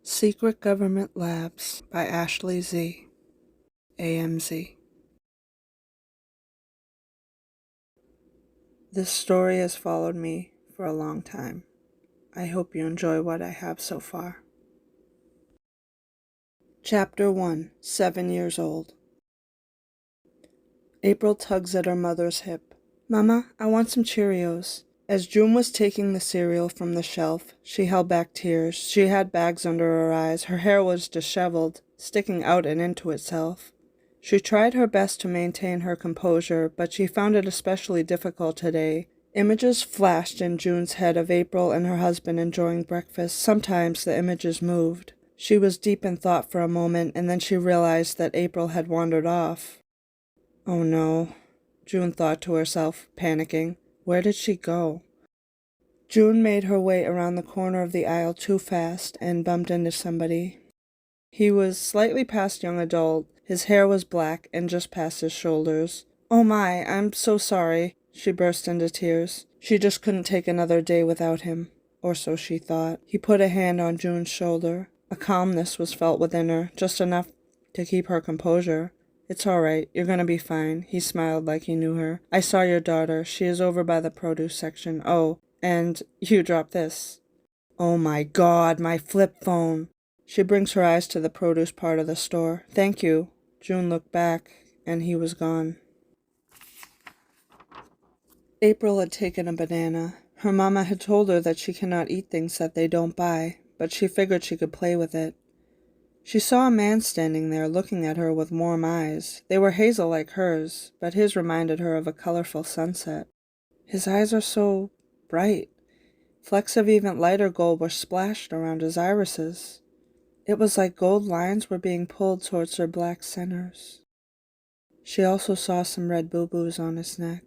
Secret Government Labs by Ashley Z. AMZ. This story has followed me for a long time. I hope you enjoy what I have so far. Chapter 1. 7 years old. April tugs at her mother's hip. "Mama, I want some Cheerios." As June was taking the cereal from the shelf, she held back tears. She had bags under her eyes. Her hair was disheveled, sticking out and into itself. She tried her best to maintain her composure, but she found it especially difficult today. Images flashed in June's head of April and her husband enjoying breakfast. Sometimes the images moved. She was deep in thought for a moment, and then she realized that April had wandered off. "Oh no," June thought to herself, panicking. Where did she go? June made her way around the corner of the aisle too fast and bumped into somebody. He was slightly past young adult. His hair was black and just past his shoulders. "Oh my, I'm so sorry." She burst into tears. She just couldn't take another day without him, or so she thought. He put a hand on June's shoulder. A calmness was felt within her, just enough to keep her composure. "It's all right. You're going to be fine." He smiled like he knew her. "I saw your daughter. She is over by the produce section. Oh, and you dropped this." "Oh my God, my flip phone." She brings her eyes to the produce part of the store. "Thank you." June looked back, and he was gone. April had taken a banana. Her mama had told her that she cannot eat things that they don't buy, but she figured she could play with it. She saw a man standing there looking at her with warm eyes. They were hazel like hers, but his reminded her of a colorful sunset. His eyes are so bright. Flecks of even lighter gold were splashed around his irises. It was like gold lines were being pulled towards her black centers. She also saw some red boo-boos on his neck.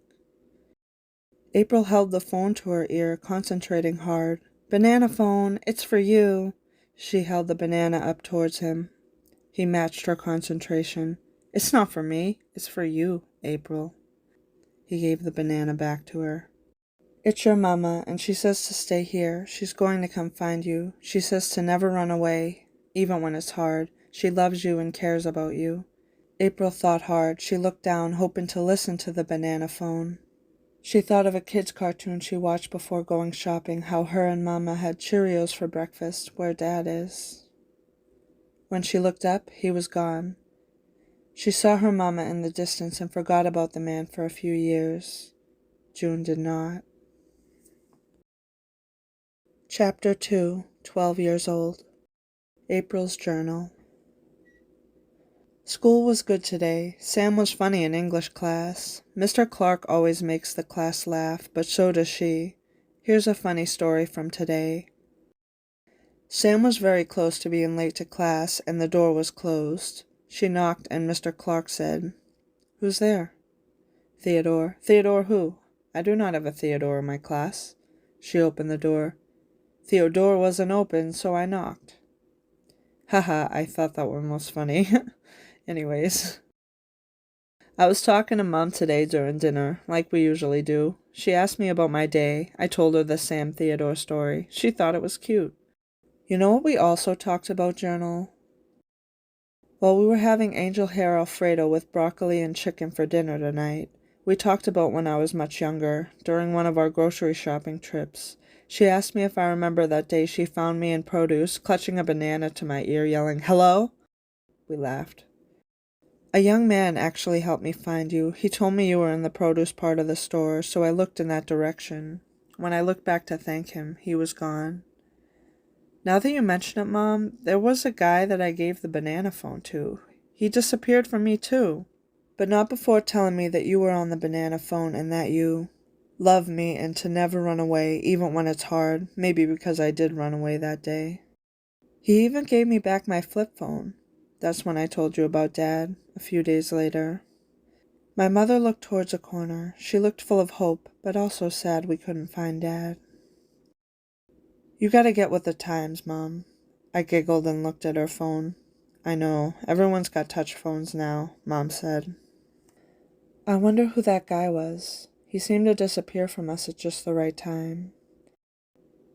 April held the phone to her ear, concentrating hard. "Banana phone, it's for you." She held the banana up towards him. He matched her concentration. "It's not for me. It's for you, April." He gave the banana back to her. "It's your mama, and she says to stay here. She's going to come find you. She says to never run away, even when it's hard. She loves you and cares about you." April thought hard. She looked down, hoping to listen to the banana phone. She thought of a kid's cartoon she watched before going shopping, how her and Mama had Cheerios for breakfast, where Dad is. When she looked up, he was gone. She saw her Mama in the distance and forgot about the man for a few years. June did not. Chapter 2. 12 years old. April's journal. School was good today. Sam was funny in English class. Mr. Clark always makes the class laugh, but so does she. Here's a funny story from today. Sam was very close to being late to class, and the door was closed. She knocked, and Mr. Clark said, "Who's there?" "Theodore." "Theodore who?" "I do not have a Theodore in my class." She opened the door. "Theodore wasn't open, so I knocked." Haha, I thought that one was funny. Anyways, I was talking to Mom today during dinner, like we usually do. She asked me about my day. I told her the Sam Theodore story. She thought it was cute. You know what we also talked about, Journal? Well, we were having angel hair Alfredo with broccoli and chicken for dinner tonight. We talked about when I was much younger, during one of our grocery shopping trips. She asked me if I remember that day she found me in produce, clutching a banana to my ear, yelling, "Hello?" We laughed. "A young man actually helped me find you. He told me you were in the produce part of the store, so I looked in that direction. When I looked back to thank him, he was gone." "Now that you mention it, Mom, there was a guy that I gave the banana phone to. He disappeared from me, too. But not before telling me that you were on the banana phone and that you love me and to never run away, even when it's hard, maybe because I did run away that day. He even gave me back my flip phone. That's when I told you about Dad, a few days later." My mother looked towards a corner. She looked full of hope, but also sad we couldn't find Dad. "You gotta get with the times, Mom." I giggled and looked at her phone. "I know, everyone's got touch phones now," Mom said. "I wonder who that guy was. He seemed to disappear from us at just the right time."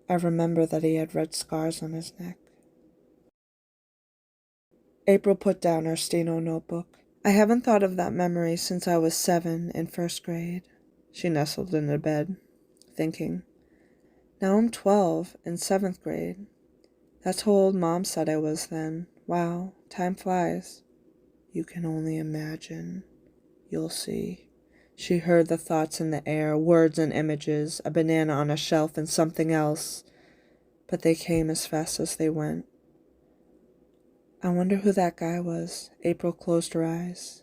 I remember that he had red scars on his neck. April put down her steno notebook. I haven't thought of that memory since I was 7 in first grade. She nestled in the bed, thinking. Now I'm 12 in 7th grade. That's how old Mom said I was then. Wow, time flies. You can only imagine. You'll see. She heard the thoughts in the air, words and images, a banana on a shelf and something else. But they came as fast as they went. I wonder who that guy was. April closed her eyes.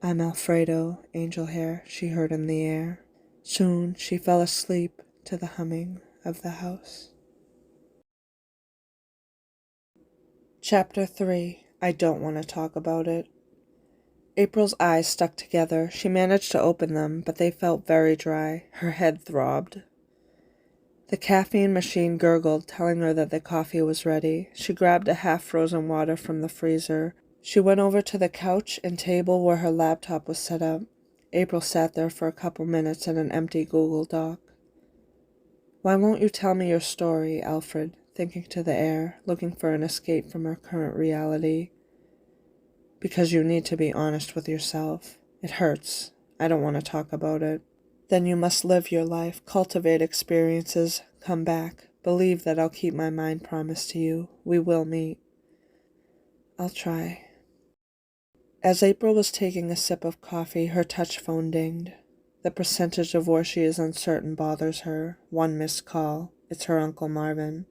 I'm Alfredo, angel hair, she heard in the air. Soon she fell asleep to the humming of the house. Chapter 3. I don't want to talk about it. April's eyes stuck together. She managed to open them, but they felt very dry. Her head throbbed. The caffeine machine gurgled, telling her that the coffee was ready. She grabbed a half-frozen water from the freezer. She went over to the couch and table where her laptop was set up. April sat there for a couple minutes in an empty Google Doc. Why won't you tell me your story, Alfred, thinking to the air, looking for an escape from her current reality? Because you need to be honest with yourself. It hurts. I don't want to talk about it. Then you must live your life, cultivate experiences, come back. Believe that I'll keep my mind promise to you. We will meet. I'll try. As April was taking a sip of coffee, her touch phone dinged. The percentage of where she is uncertain bothers her. One missed call. It's her Uncle Marvin.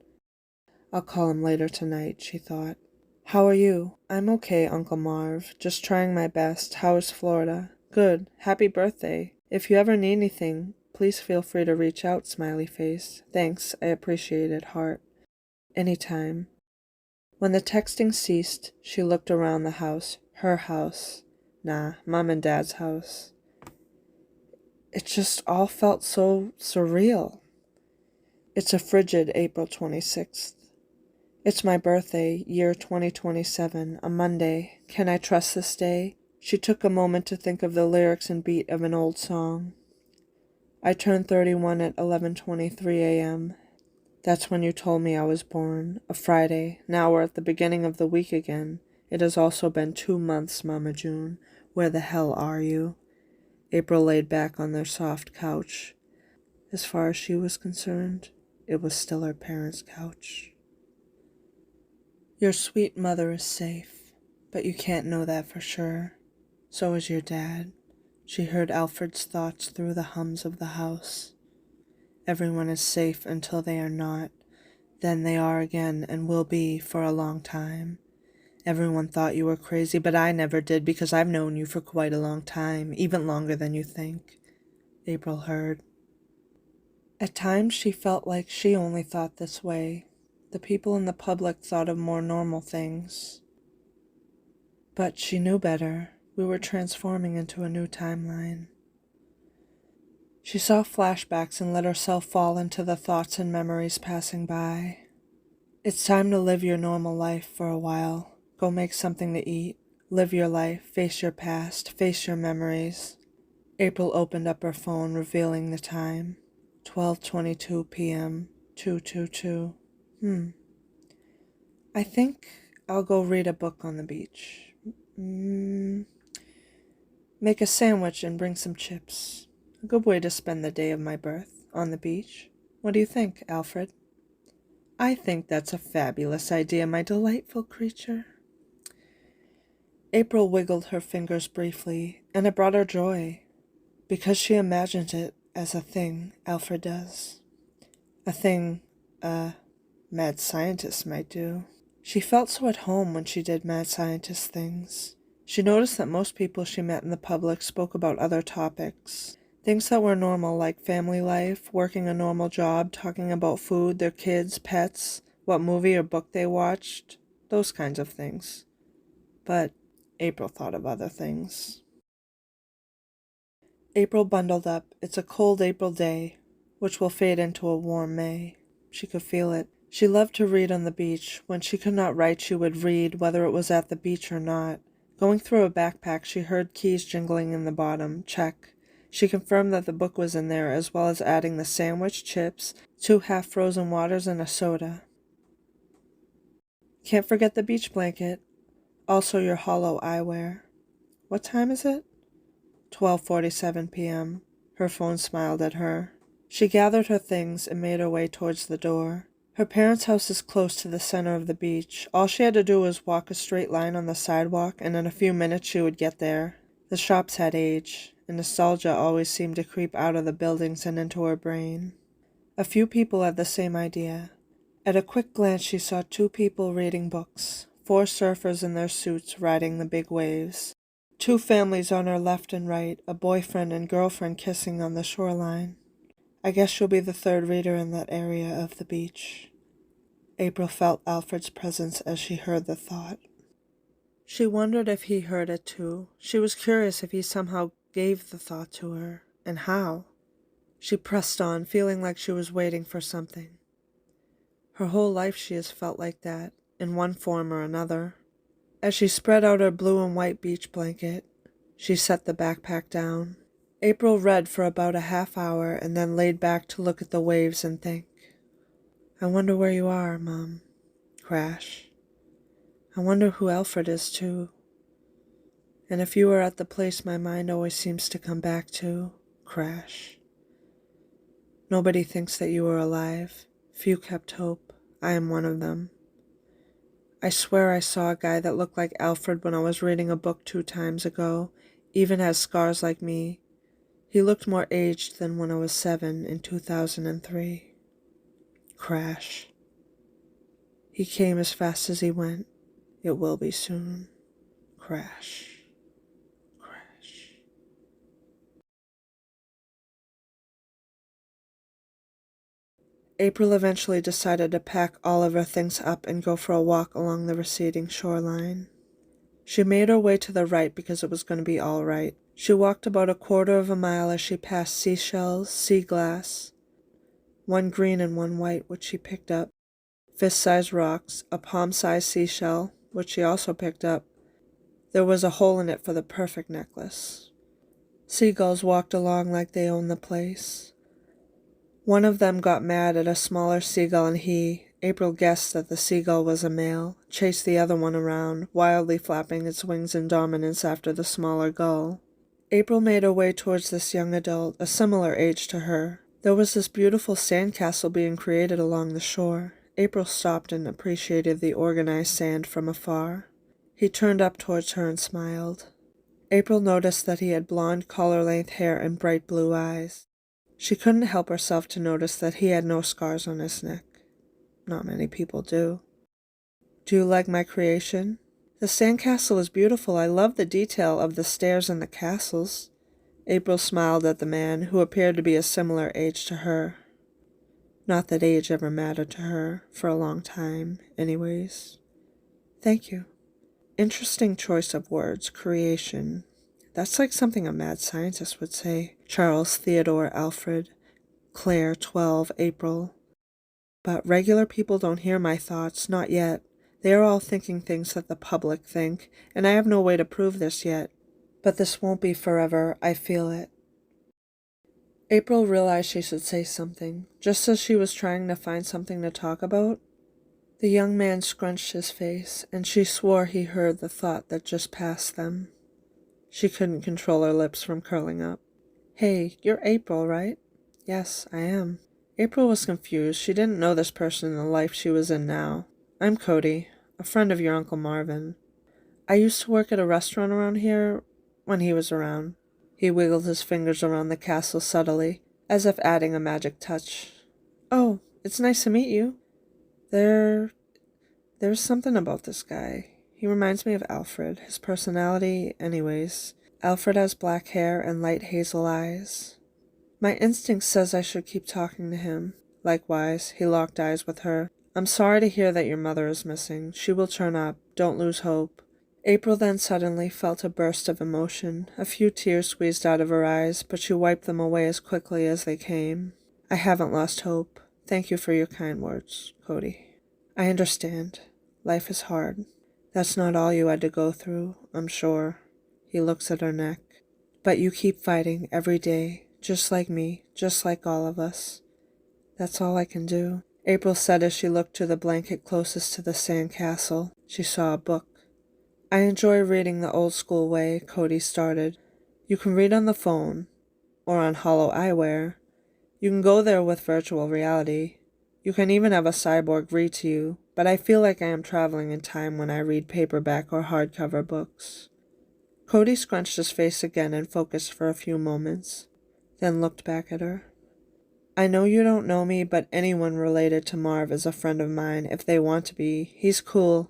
I'll call him later tonight, she thought. How are you? I'm okay, Uncle Marv. Just trying my best. How is Florida? Good. Happy birthday. If you ever need anything, please feel free to reach out, smiley face. Thanks, I appreciate it, heart. Anytime. When the texting ceased, she looked around the house. Her house. Nah, Mom and Dad's house. It just all felt so surreal. It's a frigid April 26th. It's my birthday, year 2027, a Monday. Can I trust this day? She took a moment to think of the lyrics and beat of an old song. I turned 31 at 11:23 a.m. That's when you told me I was born, a Friday. Now we're at the beginning of the week again. It has also been 2 months, Mama June. Where the hell are you? April laid back on their soft couch. As far as she was concerned, it was still her parents' couch. Your sweet mother is safe, but you can't know that for sure. So is your dad. She heard Alfred's thoughts through the hums of the house. Everyone is safe until they are not. Then they are again and will be for a long time. Everyone thought you were crazy, but I never did because I've known you for quite a long time, even longer than you think. April heard. At times she felt like she only thought this way. The people in the public thought of more normal things. But she knew better. We were transforming into a new timeline. She saw flashbacks and let herself fall into the thoughts and memories passing by. It's time to live your normal life for a while. Go make something to eat. Live your life. Face your past. Face your memories. April opened up her phone, revealing the time. 12:22 p.m. 222. I think I'll go read a book on the beach. Make a sandwich and bring some chips. A good way to spend the day of my birth, on the beach. What do you think, Alfred? I think that's a fabulous idea, my delightful creature. April wiggled her fingers briefly, and it brought her joy, because she imagined it as a thing Alfred does. A thing a mad scientist might do. She felt so at home when she did mad scientist things. She noticed that most people she met in the public spoke about other topics. Things that were normal, like family life, working a normal job, talking about food, their kids, pets, what movie or book they watched, those kinds of things. But April thought of other things. April bundled up. It's a cold April day, which will fade into a warm May. She could feel it. She loved to read on the beach. When she could not write, she would read, whether it was at the beach or not. Going through a backpack, she heard keys jingling in the bottom. Check. She confirmed that the book was in there, as well as adding the sandwich, chips, 2 half-frozen waters, and a soda. Can't forget the beach blanket. Also your hollow eyewear. What time is it? 12:47 p.m. Her phone smiled at her. She gathered her things and made her way towards the door. Her parents' house is close to the center of the beach. All she had to do was walk a straight line on the sidewalk, and in a few minutes she would get there. The shops had aged, and nostalgia always seemed to creep out of the buildings and into her brain. A few people had the same idea. At a quick glance she saw two people reading books, four surfers in their suits riding the big waves. Two families on her left and right, a boyfriend and girlfriend kissing on the shoreline. I guess she'll be the third reader in that area of the beach. April felt Alfred's presence as she heard the thought. She wondered if he heard it too. She was curious if he somehow gave the thought to her, and how. She pressed on, feeling like she was waiting for something. Her whole life she has felt like that, in one form or another. As she spread out her blue and white beach blanket, she set the backpack down. April read for about a half hour and then laid back to look at the waves and think. I wonder where you are, Mom. Crash. I wonder who Alfred is, too. And if you were at the place my mind always seems to come back to, crash. Nobody thinks that you are alive. Few kept hope. I am one of them. I swear I saw a guy that looked like Alfred when I was reading a book 2 times ago, even has scars like me. He looked more aged than when I was 7 in 2003. Crash. He came as fast as he went. It will be soon. Crash. Crash. April eventually decided to pack all of her things up and go for a walk along the receding shoreline. She made her way to the right because it was going to be all right. She walked about a quarter of a mile as she passed seashells, sea glass, one green and one white, which she picked up, fist-sized rocks, a palm-sized seashell, which she also picked up. There was a hole in it for the perfect necklace. Seagulls walked along like they owned the place. One of them got mad at a smaller seagull and April guessed that the seagull was a male, chased the other one around, wildly flapping its wings in dominance after the smaller gull. April made her way towards this young adult, a similar age to her. There was this beautiful sandcastle being created along the shore. April stopped and appreciated the organized sand from afar. He turned up towards her and smiled. April noticed that he had blonde, collar-length hair and bright blue eyes. She couldn't help herself to notice that he had no scars on his neck. Not many people do. Do you like my creation? The sandcastle is beautiful. I love the detail of the stairs and the castles. April smiled at the man, who appeared to be a similar age to her. Not that age ever mattered to her, for a long time, anyways. Thank you. Interesting choice of words, creation. That's like something a mad scientist would say. Charles Theodore Alfred. Claire, 12, April. But regular people don't hear my thoughts, not yet. They are all thinking things that the public think, and I have no way to prove this yet. But this won't be forever, I feel it. April realized she should say something, just as she was trying to find something to talk about. The young man scrunched his face, and she swore he heard the thought that just passed them. She couldn't control her lips from curling up. Hey, you're April, right? Yes, I am. April was confused. She didn't know this person in the life she was in now. I'm Cody, a friend of your Uncle Marvin. I used to work at a restaurant around here when he was around. He wiggled his fingers around the castle subtly, as if adding a magic touch. Oh, it's nice to meet you. There's something about this guy. He reminds me of Alfred, his personality, anyways. Alfred has black hair and light hazel eyes. My instinct says I should keep talking to him. Likewise, he locked eyes with her. I'm sorry to hear that your mother is missing. She will turn up. Don't lose hope. April then suddenly felt a burst of emotion. A few tears squeezed out of her eyes, but she wiped them away as quickly as they came. I haven't lost hope. Thank you for your kind words, Cody. I understand. Life is hard. That's not all you had to go through, I'm sure. He looks at her neck. But you keep fighting every day, just like me, just like all of us. That's all I can do. April said as she looked to the blanket closest to the sand castle. She saw a book. I enjoy reading the old school way, Cody started. You can read on the phone, or on hollow eyewear. You can go there with virtual reality. You can even have a cyborg read to you, but I feel like I am traveling in time when I read paperback or hardcover books. Cody scrunched his face again and focused for a few moments, then looked back at her. I know you don't know me, but anyone related to Marv is a friend of mine if they want to be. He's cool.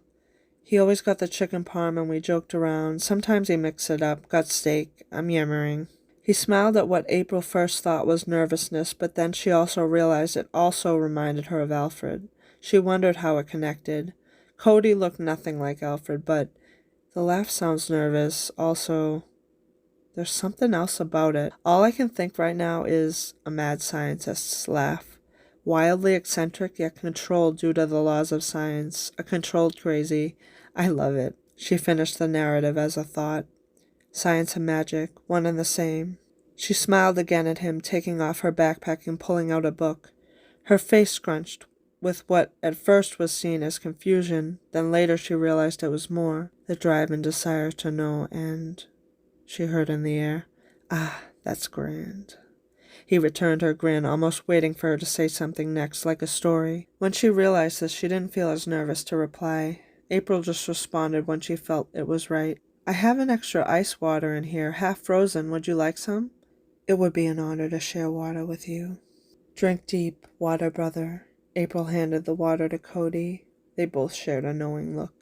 He always got the chicken parm and we joked around. Sometimes he mixed it up, got steak. I'm yammering. He smiled at what April first thought was nervousness, but then she also realized it also reminded her of Alfred. She wondered how it connected. Cody looked nothing like Alfred, but the laugh sounds nervous. Also, there's something else about it. All I can think right now is a mad scientist's laugh. Wildly eccentric yet controlled due to the laws of science. A controlled crazy. I love it. She finished the narrative as a thought. Science and magic, one and the same. She smiled again at him, taking off her backpack and pulling out a book. Her face scrunched with what at first was seen as confusion, then later she realized it was more, the drive and desire to know, and she heard in the air, "Ah, that's grand." He returned her grin, almost waiting for her to say something next, like a story. When she realized this, she didn't feel as nervous to reply. April just responded when she felt it was right. "I have an extra ice water in here, half frozen. Would you like some?" "It would be an honor to share water with you." "Drink deep, water brother." April handed the water to Cody. They both shared a knowing look.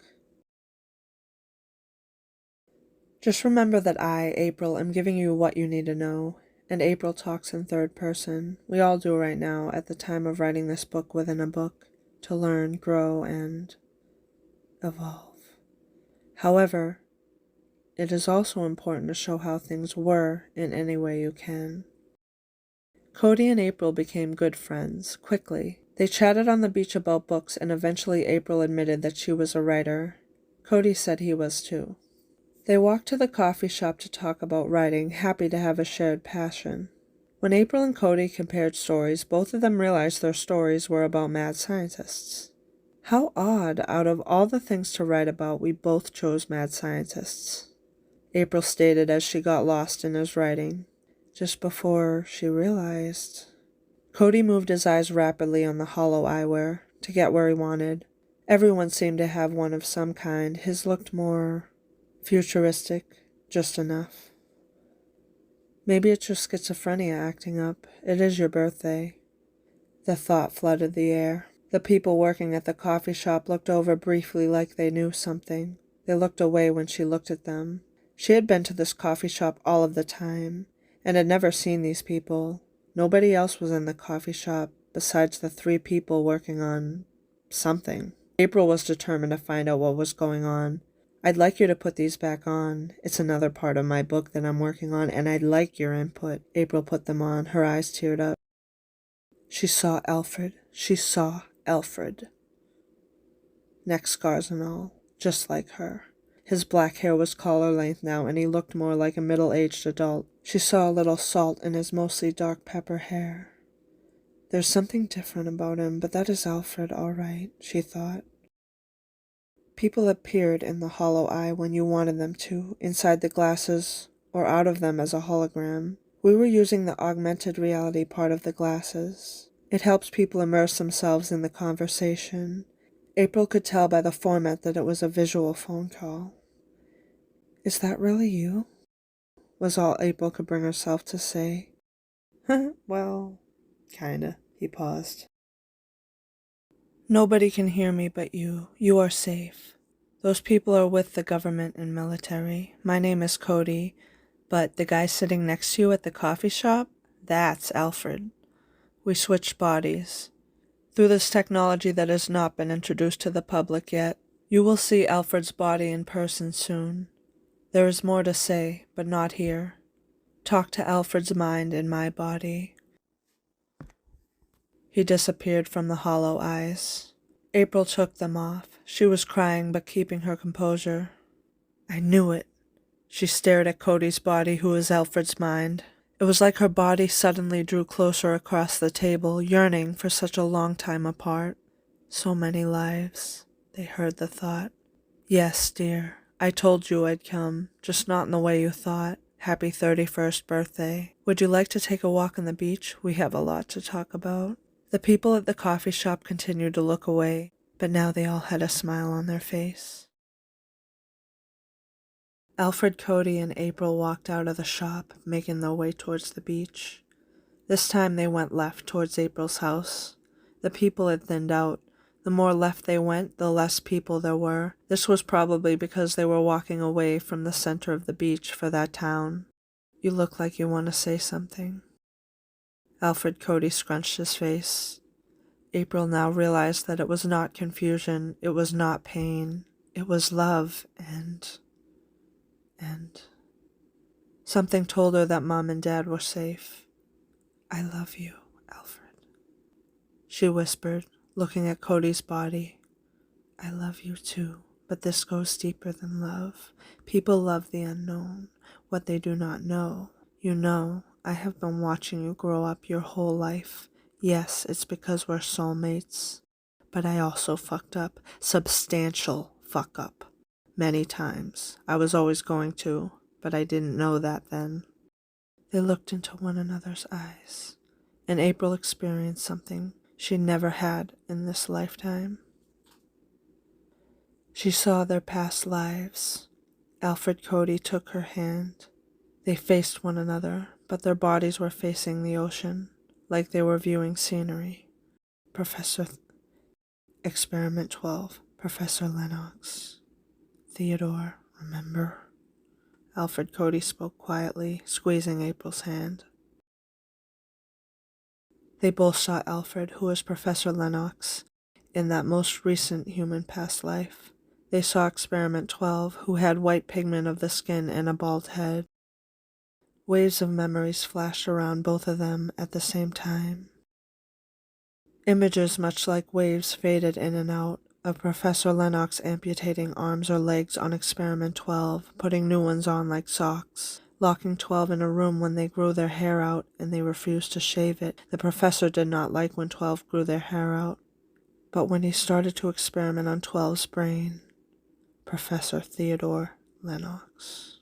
Just remember that I, April, am giving you what you need to know. And April talks in third person. We all do right now at the time of writing this book within a book, to learn, grow, and evolve. However, it is also important to show how things were in any way you can. Cody and April became good friends, quickly. They chatted on the beach about books, and eventually April admitted that she was a writer. Cody said he was too. They walked to the coffee shop to talk about writing, happy to have a shared passion. When April and Cody compared stories, both of them realized their stories were about mad scientists. How odd, out of all the things to write about, we both chose mad scientists, April stated as she got lost in his writing. Just before she realized. Cody moved his eyes rapidly on the hollow eyewear to get where he wanted. Everyone seemed to have one of some kind. His looked more futuristic, just enough. Maybe it's your schizophrenia acting up. It is your birthday. The thought flooded the air. The people working at the coffee shop looked over briefly like they knew something. They looked away when she looked at them. She had been to this coffee shop all of the time, and had never seen these people. Nobody else was in the coffee shop besides the 3 people working on something. April was determined to find out what was going on. "I'd like you to put these back on. It's another part of my book that I'm working on, and I'd like your input." April put them on. Her eyes teared up. She saw Alfred. She saw Alfred. Neck scars and all, just like her. His black hair was collar length now, and he looked more like a middle-aged adult. She saw a little salt in his mostly dark pepper hair. There's something different about him, but that is Alfred, all right, she thought. People appeared in the hollow eye when you wanted them to, inside the glasses, or out of them as a hologram. We were using the augmented reality part of the glasses. It helps people immerse themselves in the conversation. April could tell by the format that it was a visual phone call. "Is that really you?" was all April could bring herself to say. "Well, kinda." He paused. "Nobody can hear me but you. You are safe. Those people are with the government and military. My name is Cody, but the guy sitting next to you at the coffee shop, that's Alfred. We switched bodies. Through this technology that has not been introduced to the public yet, you will see Alfred's body in person soon. There is more to say, but not here. Talk to Alfred's mind in my body." He disappeared from the hollow eyes. April took them off. She was crying but keeping her composure. "I knew it." She stared at Cody's body, who was Alfred's mind. It was like her body suddenly drew closer across the table, yearning for such a long time apart. So many lives, they heard the thought. "Yes, dear, I told you I'd come, just not in the way you thought. Happy 31st birthday. Would you like to take a walk on the beach? We have a lot to talk about. The people at the coffee shop continued to look away, but now they all had a smile on their face. Alfred, Cody, and April walked out of the shop, making their way towards the beach. This time they went left towards April's house. The people had thinned out. The more left they went, the less people there were. This was probably because they were walking away from the center of the beach for that town. You look like you want to say something. Alfred Cody scrunched his face. April now realized that it was not confusion, it was not pain, it was love, and something told her that Mom and Dad were safe. I love you, Alfred, she whispered, looking at Cody's body. I love you too, but this goes deeper than love. People love the unknown, what they do not know. You know, I have been watching you grow up your whole life. Yes, it's because we're soulmates. But I also fucked up. Substantial fuck up. Many times. I was always going to, but I didn't know that then. They looked into one another's eyes, and April experienced something she never had in this lifetime. She saw their past lives. Alfred Cody took her hand. They faced one another, but their bodies were facing the ocean, like they were viewing scenery. Experiment 12, Professor Lennox. Theodore, remember? Alfred Cody spoke quietly, squeezing April's hand. They both saw Alfred, who was Professor Lennox, in that most recent human past life. They saw Experiment 12, who had white pigment of the skin and a bald head. Waves of memories flashed around both of them at the same time. Images much like waves faded in and out, of Professor Lennox amputating arms or legs on Experiment 12, putting new ones on like socks, locking 12 in a room when they grew their hair out and they refused to shave it. The professor did not like when 12 grew their hair out. But when he started to experiment on 12's brain, Professor Theodore Lennox.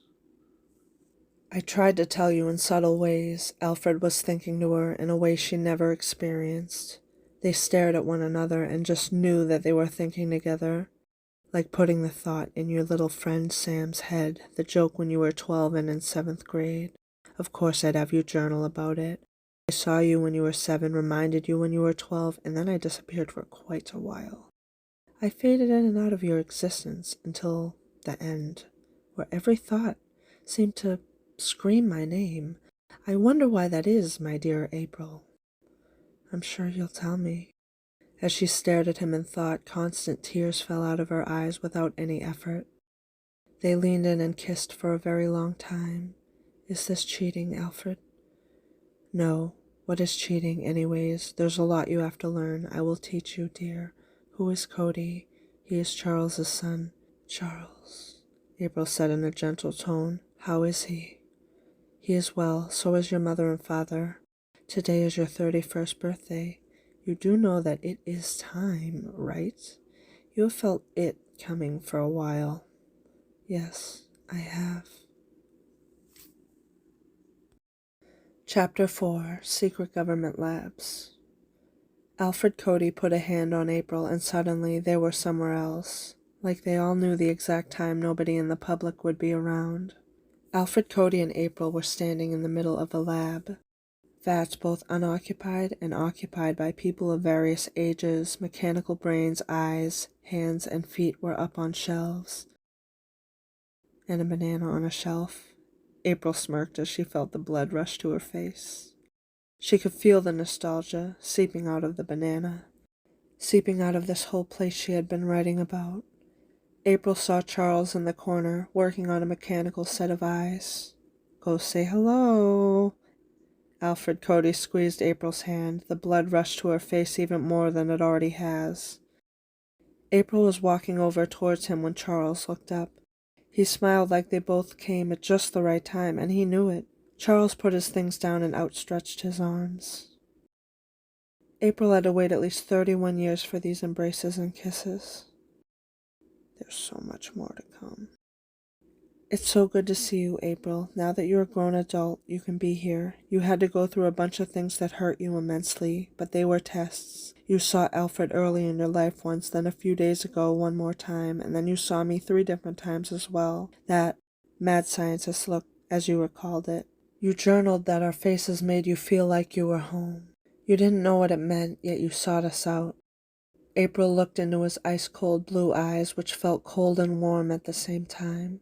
I tried to tell you in subtle ways, Alfred was thinking to her in a way she never experienced. They stared at one another and just knew that they were thinking together, like putting the thought in your little friend Sam's head, the joke when you were 12 and in 7th grade. Of course I'd have you journal about it. I saw you when you were 7, reminded you when you were 12, and then I disappeared for quite a while. I faded in and out of your existence until the end, where every thought seemed to scream my name. I wonder why that is, my dear April. I'm sure you'll tell me. As she stared at him in thought, constant tears fell out of her eyes without any effort. They leaned in and kissed for a very long time. Is this cheating, Alfred? No. What is cheating, anyways? There's a lot you have to learn. I will teach you, dear. Who is Cody? He is Charles's son. Charles, April said in a gentle tone. How is he? He is well. So is your mother and father. Today is your 31st birthday. You do know that it is time, right? You have felt it coming for a while. Yes, I have. Chapter 4, Secret Government Labs. Alfred Cody put a hand on April and suddenly they were somewhere else, like they all knew the exact time nobody in the public would be around. Alfred Cody and April were standing in the middle of a lab. Vats both unoccupied and occupied by people of various ages, mechanical brains, eyes, hands, and feet were up on shelves. And a banana on a shelf. April smirked as she felt the blood rush to her face. She could feel the nostalgia seeping out of the banana, seeping out of this whole place she had been writing about. April saw Charles in the corner, working on a mechanical set of eyes. Go say hello. Alfred Cody squeezed April's hand. The blood rushed to her face even more than it already has. April was walking over towards him when Charles looked up. He smiled like they both came at just the right time, and he knew it. Charles put his things down and outstretched his arms. April had to wait at least 31 years for these embraces and kisses. There's so much more to come. It's so good to see you, April. Now that you're a grown adult, you can be here. You had to go through a bunch of things that hurt you immensely, but they were tests. You saw Alfred early in your life once, then a few days ago one more time, and then you saw me 3 different times as well. That mad scientist look, as you recalled it. You journaled that our faces made you feel like you were home. You didn't know what it meant, yet you sought us out. April looked into his ice-cold blue eyes, which felt cold and warm at the same time.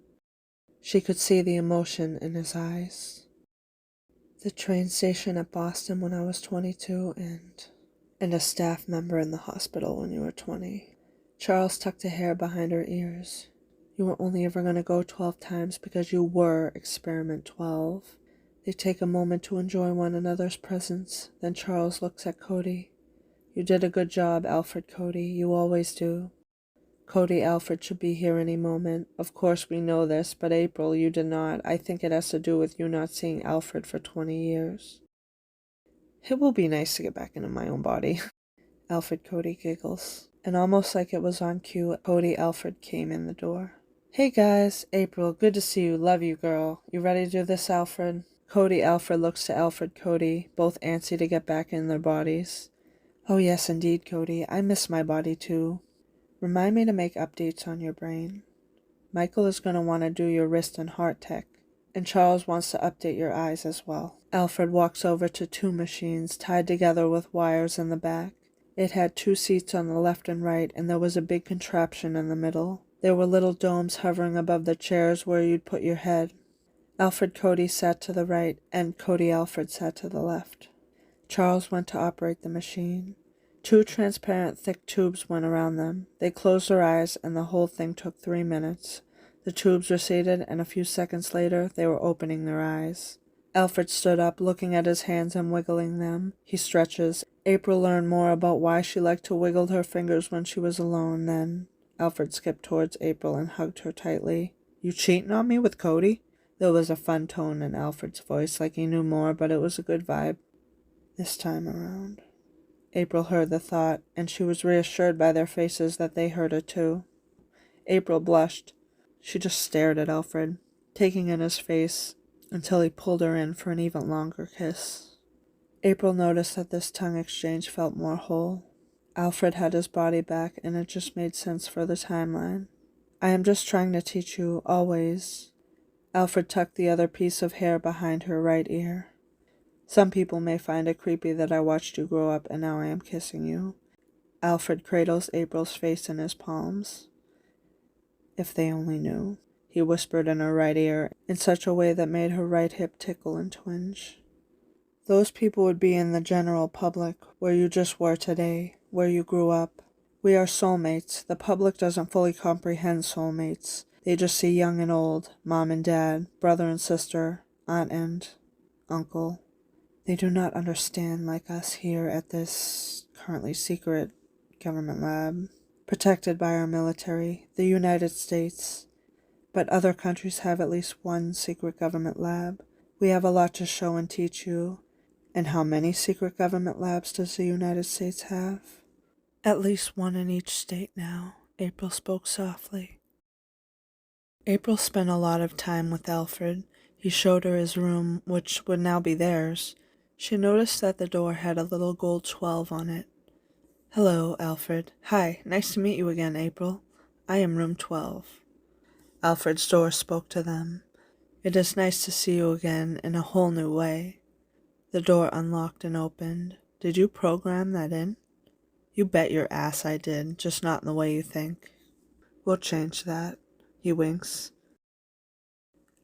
She could see the emotion in his eyes. The train station at Boston when I was 22 and a staff member in the hospital when you were 20. Charles tucked a hair behind her ears. You were only ever going to go 12 times because you were Experiment 12. They take a moment to enjoy one another's presence. Then Charles looks at Cody. You did a good job, Alfred Cody. You always do. Cody Alfred should be here any moment. Of course we know this, but April, you did not. I think it has to do with you not seeing Alfred for 20 years. It will be nice to get back into my own body. Alfred Cody giggles. And almost like it was on cue, Cody Alfred came in the door. Hey guys, April, good to see you. Love you, girl. You ready to do this, Alfred? Cody Alfred looks to Alfred Cody, both antsy to get back in their bodies. Oh yes, indeed, Cody. I miss my body too. Remind me to make updates on your brain. Michael is going to want to do your wrist and heart tech, and Charles wants to update your eyes as well. Alfred walks over to 2 machines tied together with wires in the back. It had 2 seats on the left and right, and there was a big contraption in the middle. There were little domes hovering above the chairs where you'd put your head. Alfred Cody sat to the right, and Cody Alfred sat to the left. Charles went to operate the machine. 2 transparent thick tubes went around them. They closed their eyes, and the whole thing took 3 minutes. The tubes receded, and a few seconds later they were opening their eyes. Alfred stood up, looking at his hands and wiggling them. He stretches. April learned more about why she liked to wiggle her fingers when she was alone. Then Alfred skipped towards April and hugged her tightly. You cheating on me with Cody? There was a fun tone in Alfred's voice, like he knew more, but it was a good vibe. This time around. April heard the thought, and she was reassured by their faces that they heard it too. April blushed. She just stared at Alfred, taking in his face, until he pulled her in for an even longer kiss. April noticed that this tongue exchange felt more whole. Alfred had his body back, and it just made sense for the timeline. I am just trying to teach you, always. Alfred tucked the other piece of hair behind her right ear. Some people may find it creepy that I watched you grow up and now I am kissing you. Alfred cradles April's face in his palms. If they only knew, he whispered in her right ear in such a way that made her right hip tickle and twinge. Those people would be in the general public, where you just were today, where you grew up. We are soulmates. The public doesn't fully comprehend soulmates. They just see young and old, mom and dad, brother and sister, aunt and uncle. They do not understand like us here at this currently secret government lab, protected by our military, the United States. But other countries have at least one secret government lab. We have a lot to show and teach you. And how many secret government labs does the United States have? At least one in each state now, April spoke softly. April spent a lot of time with Alfred. He showed her his room, which would now be theirs. She noticed that the door had a little gold 12 on it. Hello, Alfred. Hi, nice to meet you again, April. I am room 12. Alfred's door spoke to them. It is nice to see you again in a whole new way. The door unlocked and opened. Did you program that in? You bet your ass I did, just not in the way you think. We'll change that. He winks.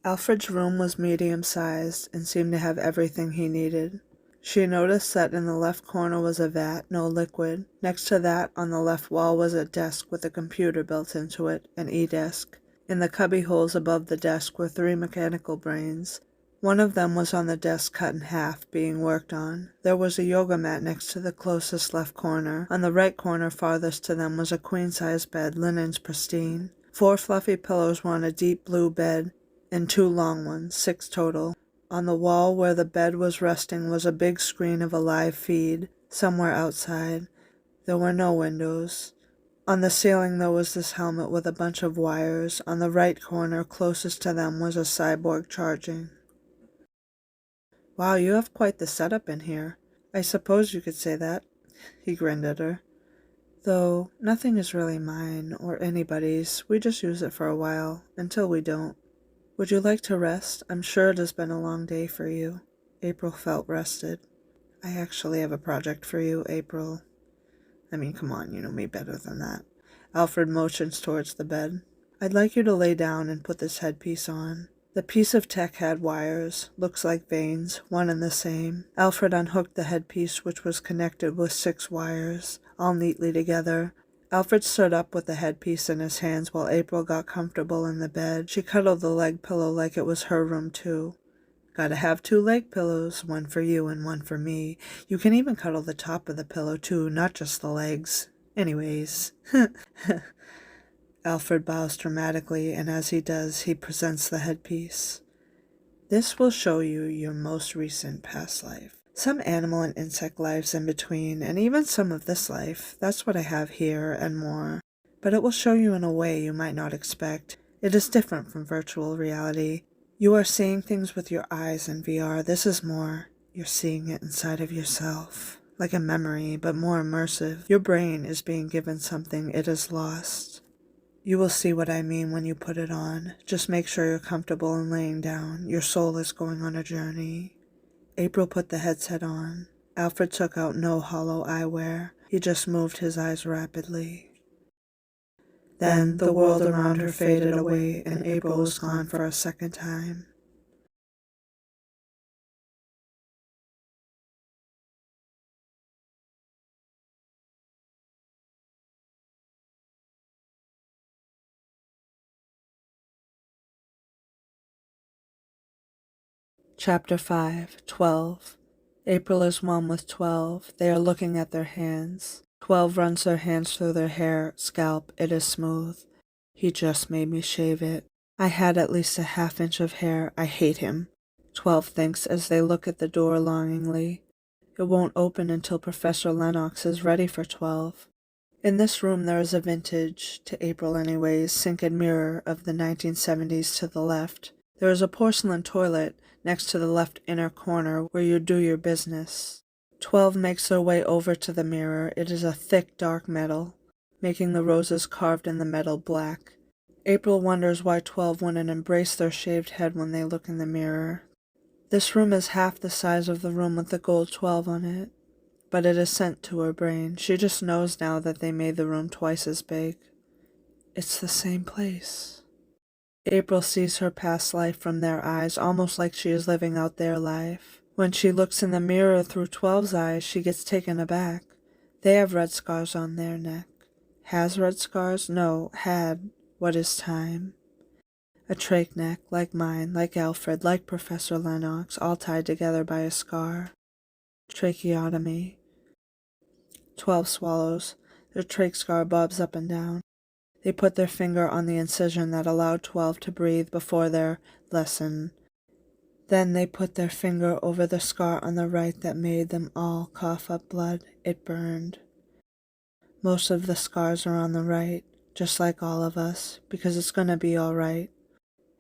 Alfred's room was medium-sized and seemed to have everything he needed. She noticed that in the left corner was a vat, no liquid. Next to that, on the left wall, was a desk with a computer built into it, an e-desk. In the cubby holes above the desk were 3 mechanical brains. One of them was on the desk cut in half, being worked on. There was a yoga mat next to the closest left corner. On the right corner farthest to them was a queen-size bed, linens pristine. 4 fluffy pillows were on a deep blue bed, and 2 long ones, 6 total. On the wall where the bed was resting was a big screen of a live feed, somewhere outside. There were no windows. On the ceiling there was this helmet with a bunch of wires. On the right corner, closest to them, was a cyborg charging. Wow, you have quite the setup in here. I suppose you could say that. He grinned at her. Though nothing is really mine or anybody's. We just use it for a while, until we don't. Would you like to rest? I'm sure it has been a long day for you. April felt rested. I actually have a project for you, April. I mean, come on, you know me better than that. Alfred motions towards the bed. I'd like you to lay down and put this headpiece on. The piece of tech had wires, looks like veins, one and the same. Alfred unhooked the headpiece, which was connected with 6 wires, all neatly together. Alfred stood up with the headpiece in his hands while April got comfortable in the bed. She cuddled the leg pillow like it was her room, too. Gotta have 2 leg pillows, one for you and one for me. You can even cuddle the top of the pillow, too, not just the legs. Anyways. Alfred bows dramatically, and as he does, he presents the headpiece. This will show you your most recent past life. Some animal and insect lives in between, and even some of this life. That's what I have here, and more. But it will show you in a way you might not expect. It is different from virtual reality. You are seeing things with your eyes in VR. This is more. You're seeing it inside of yourself. Like a memory, but more immersive. Your brain is being given something it has lost. You will see what I mean when you put it on. Just make sure you're comfortable in laying down. Your soul is going on a journey. April put the headset on. Alfred took out no hollow eyewear. He just moved his eyes rapidly. Then the world around her faded away, and April was gone for a second time. Chapter 5, 12. April is one with 12. They are looking at their hands. 12 runs their hands through their hair, scalp. It is smooth. He just made me shave it. I had at least a half-inch of hair. I hate him. 12 thinks as they look at the door longingly. It won't open until Professor Lennox is ready for 12. In this room there is a vintage, to April anyways, sink and mirror of the 1970s to the left. There is a porcelain toilet next to the left inner corner where you do your business. 12 makes their way over to the mirror. It is a thick, dark metal, making the roses carved in the metal black. April wonders why 12 wouldn't embrace their shaved head when they look in the mirror. This room is half the size of the room with the gold 12 on it, but it is sent to her brain. She just knows now that they made the room twice as big. It's the same place. April sees her past life from their eyes, almost like she is living out their life. When she looks in the mirror through 12's eyes, she gets taken aback. They have red scars on their neck. Has red scars? No, had. What is time? A trach neck, like mine, like Alfred, like Professor Lennox, all tied together by a scar. Tracheotomy. 12 swallows. Their trach scar bobs up and down. They put their finger on the incision that allowed 12 to breathe before their lesson. Then they put their finger over the scar on the right that made them all cough up blood. It burned. Most of the scars are on the right, just like all of us, because it's gonna be all right.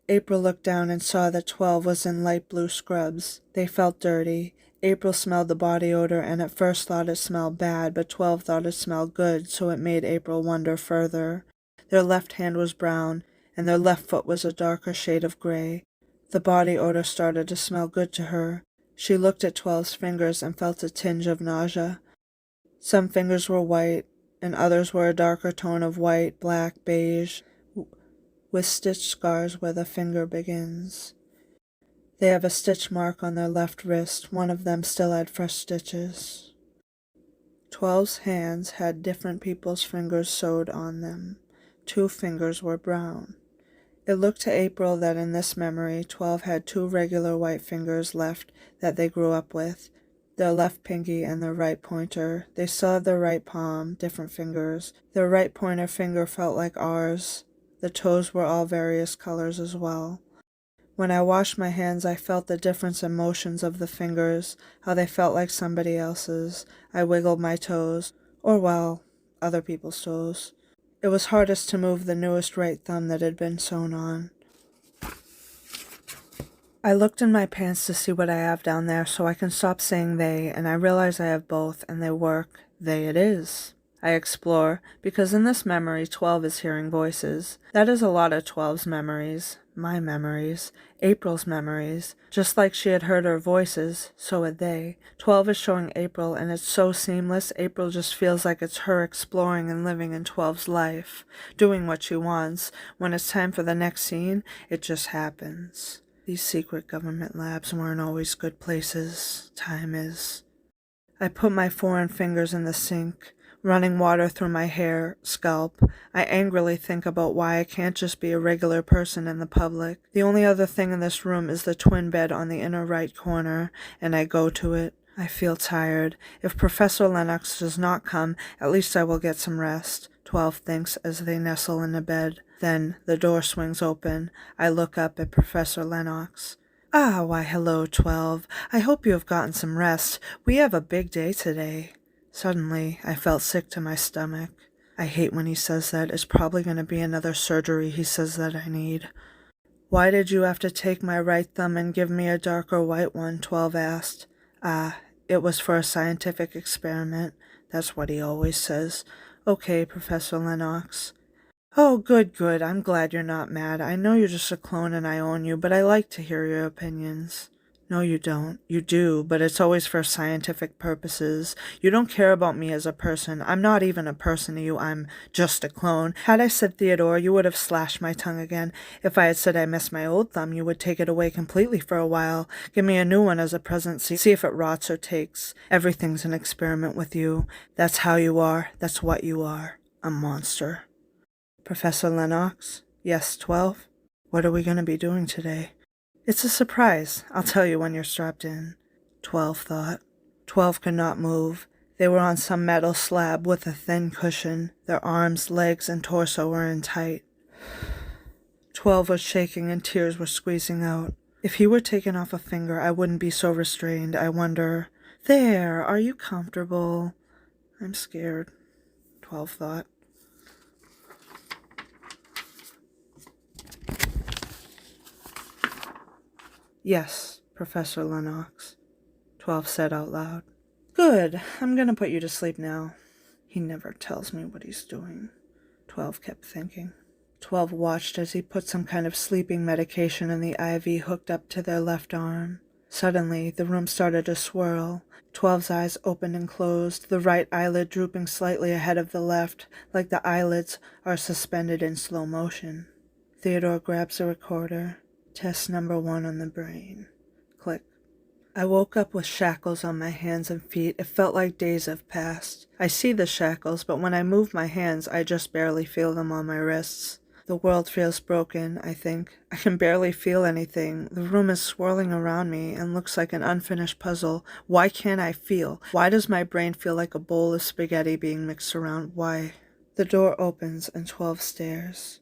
April looked down and saw that 12 was in light blue scrubs. They felt dirty. April smelled the body odor and at first thought it smelled bad, but 12 thought it smelled good, so it made April wonder further. Their left hand was brown, and their left foot was a darker shade of gray. The body odor started to smell good to her. She looked at 12's fingers and felt a tinge of nausea. Some fingers were white, and others were a darker tone of white, black, beige, with stitch scars where the finger begins. They have a stitch mark on their left wrist. One of them still had fresh stitches. 12's hands had different people's fingers sewed on them. 2 fingers were brown. It looked to April that in this memory 12 had 2 regular white fingers left that they grew up with, their left pinky and their right pointer. They still had their right palm, different fingers. Their right pointer finger felt like ours. The toes were all various colors as well. When I washed my hands, I felt the different motions of the fingers, how they felt like somebody else's. I wiggled my toes, or well, other people's toes. It was hardest to move the newest right thumb that had been sewn on. I looked in my pants to see what I have down there so I can stop saying they, and I realize I have both, and they work. They it is. I explore, because in this memory 12 is hearing voices. That is a lot of 12's memories. My memories. April's memories. Just like she had heard her voices, so had they. 12 is showing April, and it's so seamless, April just feels like it's her exploring and living in 12's life, doing what she wants. When it's time for the next scene, it just happens. These secret government labs weren't always good places. Time is. I put my foreign fingers in the sink, running water through my hair, scalp. I angrily think about why I can't just be a regular person in the public. The only other thing in this room is the twin bed on the inner right corner, and I go to it. I feel tired. If Professor Lennox does not come, at least I will get some rest, 12 thinks as they nestle in the bed. Then the door swings open. I look up at Professor Lennox. Ah, why hello, 12. I hope you have gotten some rest. We have a big day today. Suddenly, I felt sick to my stomach. I hate when he says that. It's probably going to be another surgery he says that I need. Why did you have to take my right thumb and give me a darker white one? 12 asked. It was for a scientific experiment. That's what he always says. Okay, Professor Lennox. Oh, good. I'm glad you're not mad. I know you're just a clone and I own you, but I like to hear your opinions. No, you don't. You do, but it's always for scientific purposes. You don't care about me as a person. I'm not even a person to you. I'm just a clone. Had I said Theodore, you would have slashed my tongue again. If I had said I miss my old thumb, you would take it away completely for a while. Give me a new one as a present. See if it rots or takes. Everything's an experiment with you. That's how you are. That's what you are. A monster. Professor Lennox? Yes, 12? What are we going to be doing today? It's a surprise. I'll tell you when you're strapped in. 12 thought. 12 could not move. They were on some metal slab with a thin cushion. Their arms, legs, and torso were in tight. 12 was shaking and tears were squeezing out. If he were taken off a finger, I wouldn't be so restrained. I wonder. There, are you comfortable? I'm scared, 12 thought. Yes, Professor Lennox, 12 said out loud. Good, I'm going to put you to sleep now. He never tells me what he's doing, 12 kept thinking. 12 watched as he put some kind of sleeping medication in the IV hooked up to their left arm. Suddenly, the room started to swirl. 12's eyes opened and closed, the right eyelid drooping slightly ahead of the left, like the eyelids are suspended in slow motion. Theodore grabs a recorder. Test number 1 on the brain. Click. I woke up with shackles on my hands and feet. It felt like days have passed. I see the shackles, but when I move my hands, I just barely feel them on my wrists. The world feels broken, I think. I can barely feel anything. The room is swirling around me and looks like an unfinished puzzle. Why can't I feel? Why does my brain feel like a bowl of spaghetti being mixed around? Why? The door opens and 12 stares.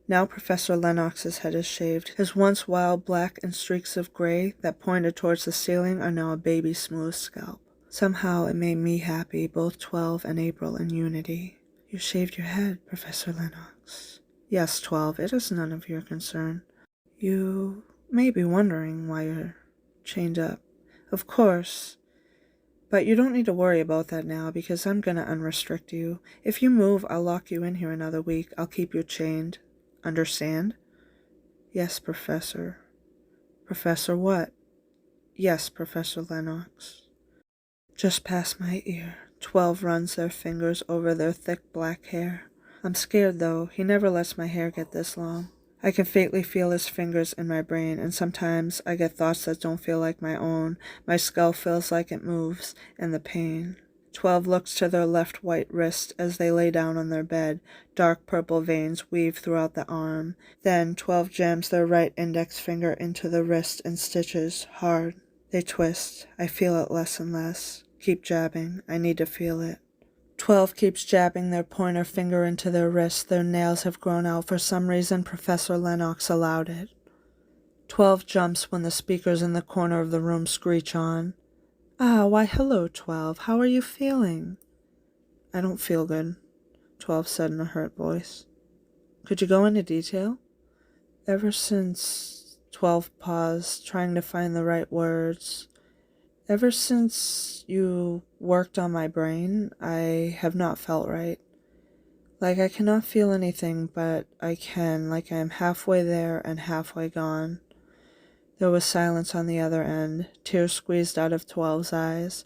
Now Professor Lennox's head is shaved. His once wild black and streaks of gray that pointed towards the ceiling are now a baby smooth scalp. Somehow it made me happy, both 12 and April in unity. You shaved your head, Professor Lennox. Yes, 12, it is none of your concern. You may be wondering why you're chained up. Of course. But you don't need to worry about that now, because I'm gonna unrestrict you. If you move, I'll lock you in here another week. I'll keep you chained. Understand? Yes, Professor. Professor what? Yes, Professor Lennox. Just past my ear. 12 runs their fingers over their thick black hair. I'm scared, though. He never lets my hair get this long. I can faintly feel his fingers in my brain, and sometimes I get thoughts that don't feel like my own. My skull feels like it moves, and the pain. 12 looks to their left white wrist as they lay down on their bed. Dark purple veins weave throughout the arm. Then 12 jams their right index finger into the wrist and stitches, hard. They twist. I feel it less and less. Keep jabbing. I need to feel it. 12 keeps jabbing their pointer finger into their wrist. Their nails have grown out. For some reason, Professor Lennox allowed it. 12 jumps when the speakers in the corner of the room screech on. Ah, why hello, 12. How are you feeling? I don't feel good. 12 said in a hurt voice. Could you go into detail? Ever since 12 paused, trying to find the right words. Ever since you worked on my brain, I have not felt right. Like I cannot feel anything, but I can, like I am halfway there and halfway gone. There was silence on the other end, tears squeezed out of 12's eyes.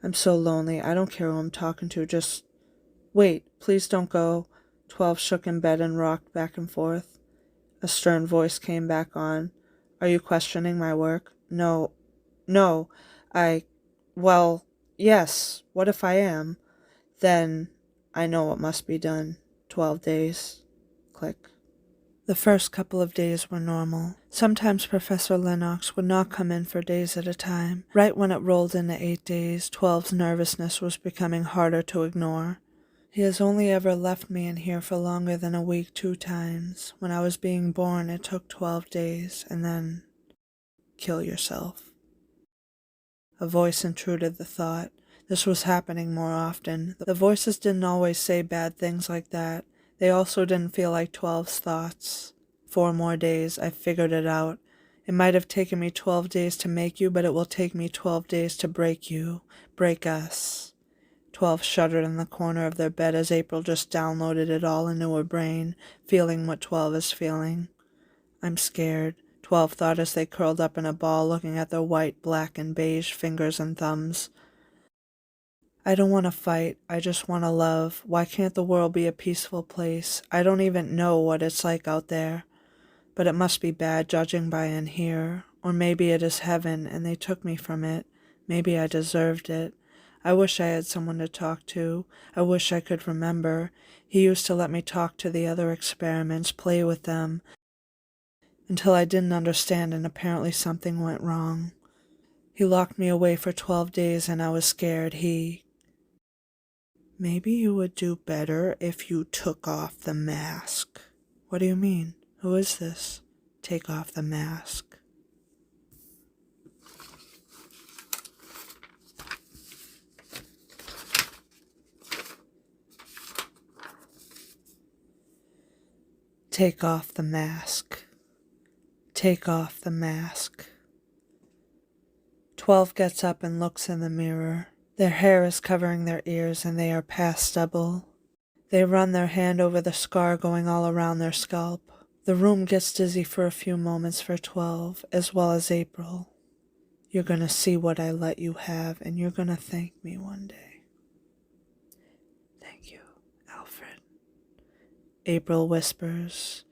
I'm so lonely, I don't care who I'm talking to, just... Wait, please don't go. 12 shook in bed and rocked back and forth. A stern voice came back on. Are you questioning my work? No. Well, yes, what if I am? Then I know what must be done. 12 days. Click. The first couple of days were normal. Sometimes Professor Lennox would not come in for days at a time. Right when it rolled into 8 days, 12's nervousness was becoming harder to ignore. He has only ever left me in here for longer than a week 2 times. When I was being born, it took 12 days, and then... kill yourself. A voice intruded the thought. This was happening more often. The voices didn't always say bad things like that. They also didn't feel like 12's thoughts. 4 more days, I figured it out. It might have taken me 12 days to make you, but it will take me 12 days to break you. Break us. 12 shuddered in the corner of their bed as April just downloaded it all into her brain, feeling what 12 is feeling. I'm scared, 12 thought as they curled up in a ball looking at their white, black, and beige fingers and thumbs. I don't want to fight, I just want to love. Why can't the world be a peaceful place? I don't even know what it's like out there. But it must be bad judging by in here. Or maybe it is heaven and they took me from it. Maybe I deserved it. I wish I had someone to talk to. I wish I could remember. He used to let me talk to the other experiments, play with them, until I didn't understand and apparently something went wrong. He locked me away for 12 days and I was scared. Maybe you would do better if you took off the mask. What do you mean? Who is this? Take off the mask. Take off the mask. Take off the mask. 12 gets up and looks in the mirror. Their hair is covering their ears and they are past stubble. They run their hand over the scar going all around their scalp. The room gets dizzy for a few moments for 12, as well as April. You're gonna see what I let you have, and you're gonna thank me one day. Thank you, Alfred. April whispers.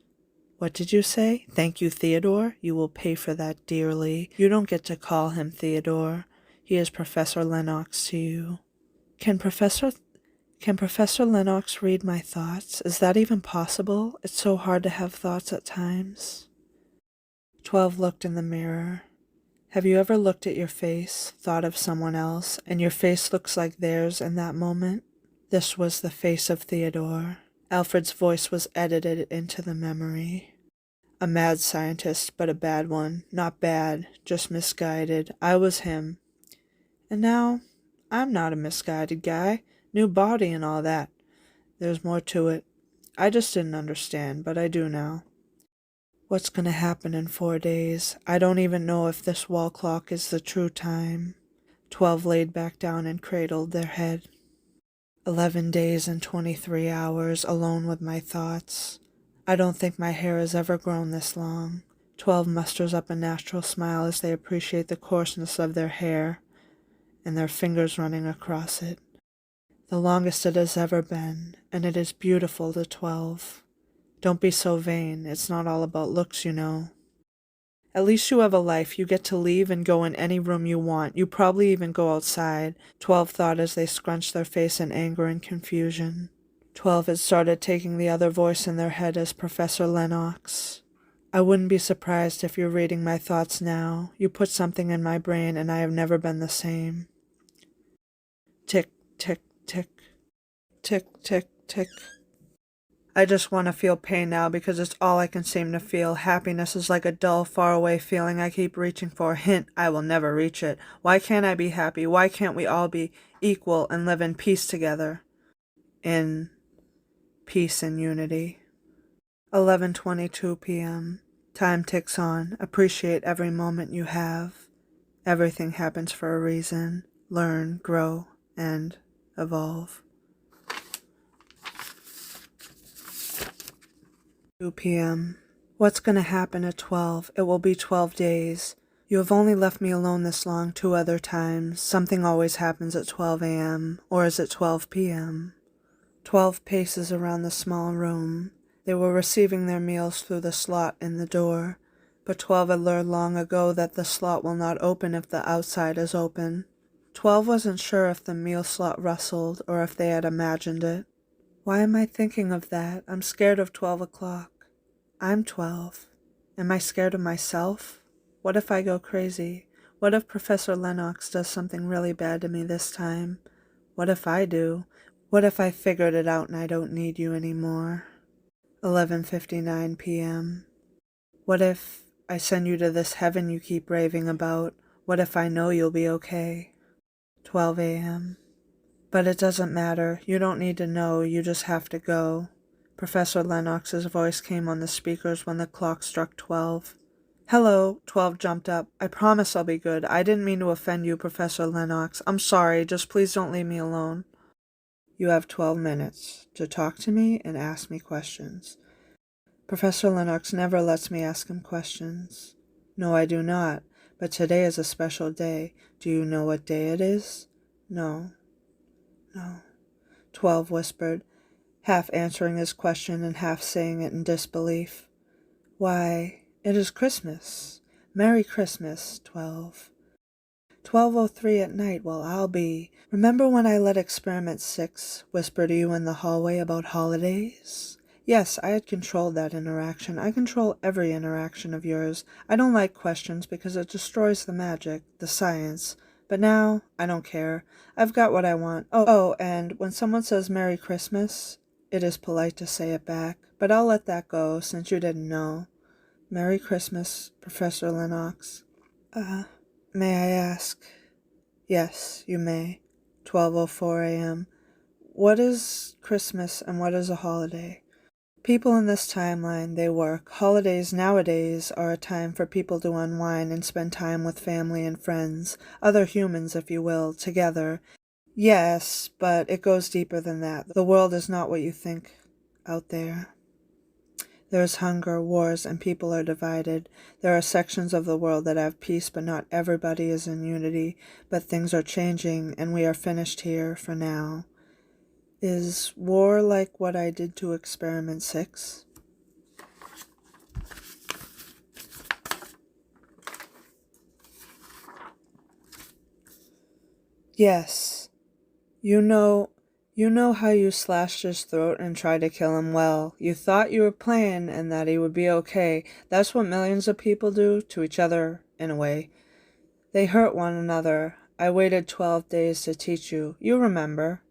What did you say? Thank you, Theodore? You will pay for that dearly. You don't get to call him Theodore. He is Professor Lennox to you. Can Professor Lennox read my thoughts? Is that even possible? It's so hard to have thoughts at times. 12 looked in the mirror. Have you ever looked at your face, thought of someone else, and your face looks like theirs in that moment? This was the face of Theodore. Alfred's voice was edited into the memory. A mad scientist, but a bad one. Not bad, just misguided. I was him. And now, I'm not a misguided guy. New body and all that. There's more to it. I just didn't understand, but I do now. What's going to happen in 4 days? I don't even know if this wall clock is the true time. 12 laid back down and cradled their head. 11 days and 23 hours alone with my thoughts. I don't think my hair has ever grown this long. 12 musters up a natural smile as they appreciate the coarseness of their hair and their fingers running across it. The longest it has ever been, and it is beautiful to 12. Don't be so vain, it's not all about looks, you know. At least you have a life, you get to leave and go in any room you want, you probably even go outside, 12 thought as they scrunched their face in anger and confusion. 12 had started taking the other voice in their head as Professor Lennox. I wouldn't be surprised if you're reading my thoughts now. You put something in my brain and I have never been the same. Tick, tick, tick, tick, tick, tick. I just want to feel pain now because it's all I can seem to feel. Happiness is like a dull, faraway feeling I keep reaching for. Hint, I will never reach it. Why can't I be happy? Why can't we all be equal and live in peace together? In peace and unity. 11:22 p.m. Time ticks on. Appreciate every moment you have. Everything happens for a reason. Learn, grow, and evolve. 2 p.m. What's going to happen at 12? It will be 12 days. You have only left me alone this long 2 other times. Something always happens at 12 a.m. Or is it 12 p.m.? 12 paces around the small room. They were receiving their meals through the slot in the door, but 12 had learned long ago that the slot will not open if the outside is open. 12 wasn't sure if the meal slot rustled or if they had imagined it. Why am I thinking of that? I'm scared of 12 o'clock. I'm 12. Am I scared of myself? What if I go crazy? What if Professor Lennox does something really bad to me this time? What if I do? What if I figured it out and I don't need you anymore? 11:59 p.m. What if I send you to this heaven you keep raving about? What if I know you'll be okay? 12 a.m. But it doesn't matter. You don't need to know. You just have to go. Professor Lennox's voice came on the speakers when the clock struck 12. Hello, 12 jumped up. I promise I'll be good. I didn't mean to offend you, Professor Lennox. I'm sorry. Just please don't leave me alone. You have 12 minutes to talk to me and ask me questions. Professor Lennox never lets me ask him questions. No, I do not. But today is a special day. Do you know what day it is? No. 12 whispered, half answering his question and half saying it in disbelief. Why, it is Christmas. Merry Christmas, 12. 12:03 at night, well, I'll be. Remember when I let Experiment 6 whisper to you in the hallway about holidays? Yes, I had controlled that interaction. I control every interaction of yours. I don't like questions because it destroys the magic, the science. But now, I don't care. I've got what I want. Oh, and when someone says Merry Christmas, it is polite to say it back. But I'll let that go, since you didn't know. Merry Christmas, Professor Lennox. May I ask? Yes, you may. 12:04 a.m. What is Christmas and what is a holiday? People in this timeline, they work. Holidays nowadays are a time for people to unwind and spend time with family and friends, other humans, if you will, together. Yes, but it goes deeper than that. The world is not what you think out there. There's hunger, wars, and people are divided. There are sections of the world that have peace, but not everybody is in unity. But things are changing, and we are finished here for now. Is war like what I did to Experiment 6? Yes. You know how you slashed his throat and tried to kill him. Well, you thought you were playing and that he would be okay. That's what millions of people do to each other, in a way. They hurt one another. I waited 12 days to teach you. You remember.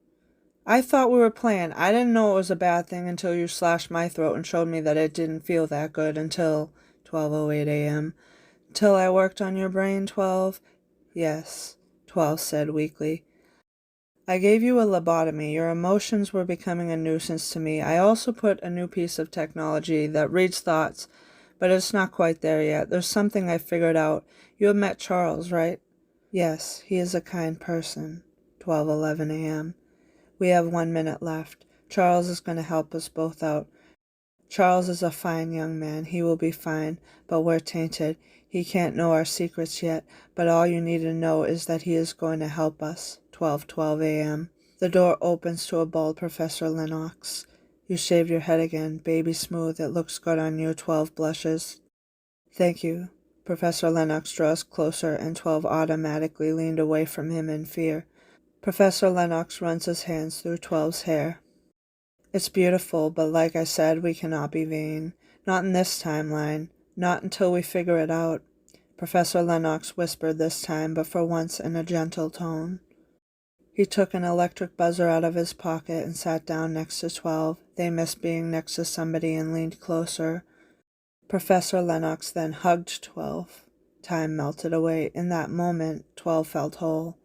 I thought we were playing. I didn't know it was a bad thing until you slashed my throat and showed me that it didn't feel that good until 12:08 a.m. Till I worked on your brain, 12? Yes, 12 said weakly. I gave you a lobotomy. Your emotions were becoming a nuisance to me. I also put a new piece of technology that reads thoughts, but it's not quite there yet. There's something I figured out. You have met Charles, right? Yes, he is a kind person. 12:11 a.m. We have 1 minute left. Charles is going to help us both out. Charles is a fine young man. He will be fine, but we're tainted. He can't know our secrets yet, but all you need to know is that he is going to help us. 12:12 a.m. The door opens to a bald Professor Lennox. You shaved your head again, baby smooth. It looks good on you. 12 blushes. Thank you. Professor Lennox draws closer, and 12 automatically leaned away from him in fear. Professor Lennox runs his hands through 12's hair. It's beautiful, but like I said, we cannot be vain. Not in this timeline. Not until we figure it out. Professor Lennox whispered this time, but for once in a gentle tone. He took an electric buzzer out of his pocket and sat down next to 12. They missed being next to somebody and leaned closer. Professor Lennox then hugged 12. Time melted away. In that moment, 12 felt whole.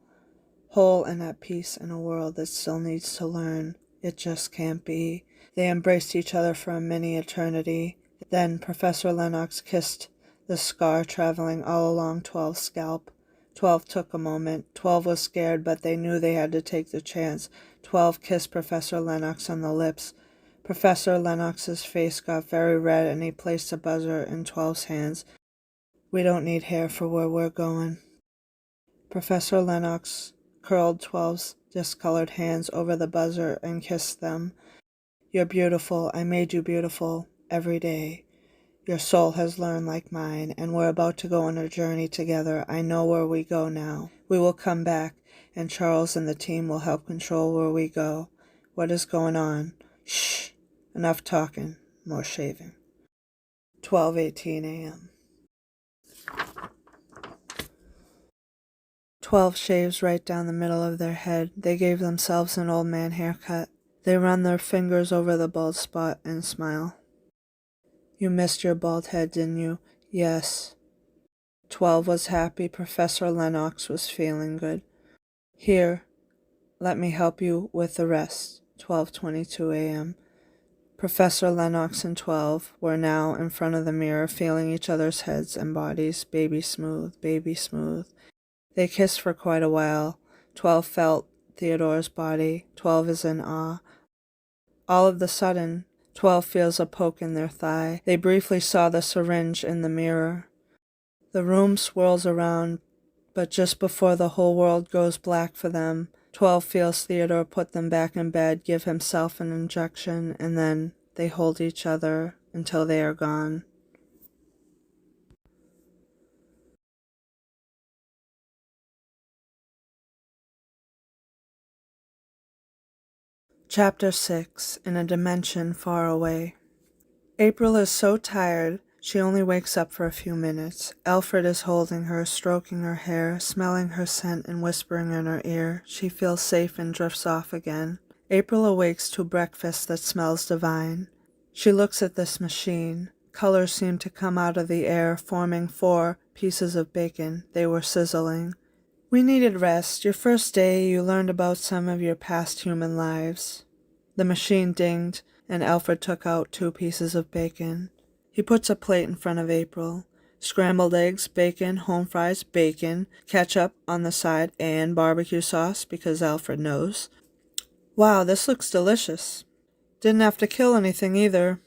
Whole and at peace in a world that still needs to learn. It just can't be. They embraced each other for a mini eternity. Then Professor Lennox kissed the scar traveling all along 12's scalp. 12 took a moment. 12 was scared, but they knew they had to take the chance. 12 kissed Professor Lennox on the lips. Professor Lennox's face got very red, and he placed a buzzer in 12's hands. "We don't need hair for where we're going." Professor Lennox curled 12's discolored hands over the buzzer and kissed them. "You're beautiful. I made you beautiful every day. Your soul has learned like mine, and we're about to go on a journey together. I know where we go now. We will come back, and Charles and the team will help control where we go. What is going on? Shh! Enough talking. More shaving." 12:18 a.m. 12 shaves right down the middle of their head. They gave themselves an old man haircut. They run their fingers over the bald spot and smile. "You missed your bald head, didn't you?" "Yes." 12 was happy. Professor Lennox was feeling good. "Here, let me help you with the rest." 12:22 a.m. Professor Lennox and 12 were now in front of the mirror, feeling each other's heads and bodies. Baby smooth, baby smooth. They kissed for quite a while. 12 felt Theodore's body. 12 is in awe. All of the sudden, 12 feels a poke in their thigh. They briefly saw the syringe in the mirror. The room swirls around, but just before the whole world goes black for them, 12 feels Theodore put them back in bed, give himself an injection, and then they hold each other until they are gone. Chapter 6. In a Dimension Far Away. April is so tired, she only wakes up for a few minutes. Alfred is holding her, stroking her hair, smelling her scent and whispering in her ear. She feels safe and drifts off again. April awakes to breakfast that smells divine. She looks at this machine. Colors seem to come out of the air, forming 4 pieces of bacon. They were sizzling. "We needed rest. Your first day, you learned about some of your past human lives." The machine dinged, and Alfred took out 2 pieces of bacon. He puts a plate in front of April. Scrambled eggs, bacon, home fries, bacon, ketchup on the side, and barbecue sauce, because Alfred knows. "Wow, this looks delicious. Didn't have to kill anything either.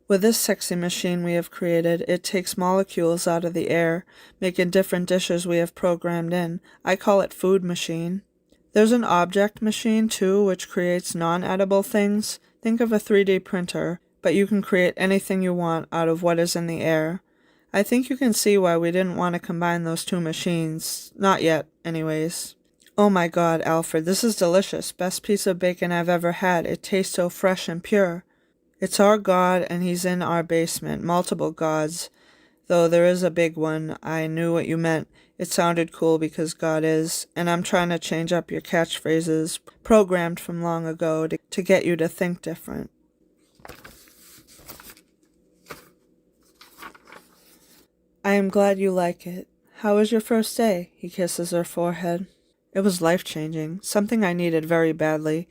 With this sexy machine we have created, it takes molecules out of the air, making different dishes we have programmed in. I call it food machine. There's an object machine, too, which creates non-edible things. Think of a 3D printer, but you can create anything you want out of what is in the air. I think you can see why we didn't want to combine those 2 machines. Not yet, anyways." "Oh my God, Alfred, this is delicious. Best piece of bacon I've ever had. It tastes so fresh and pure." "It's our God, and he's in our basement. Multiple gods. Though there is a big one. I knew what you meant. It sounded cool because God is. And I'm trying to change up your catchphrases, programmed from long ago, to get you to think different." "I am glad you like it. How was your first day?" He kisses her forehead. "It was life-changing. Something I needed very badly.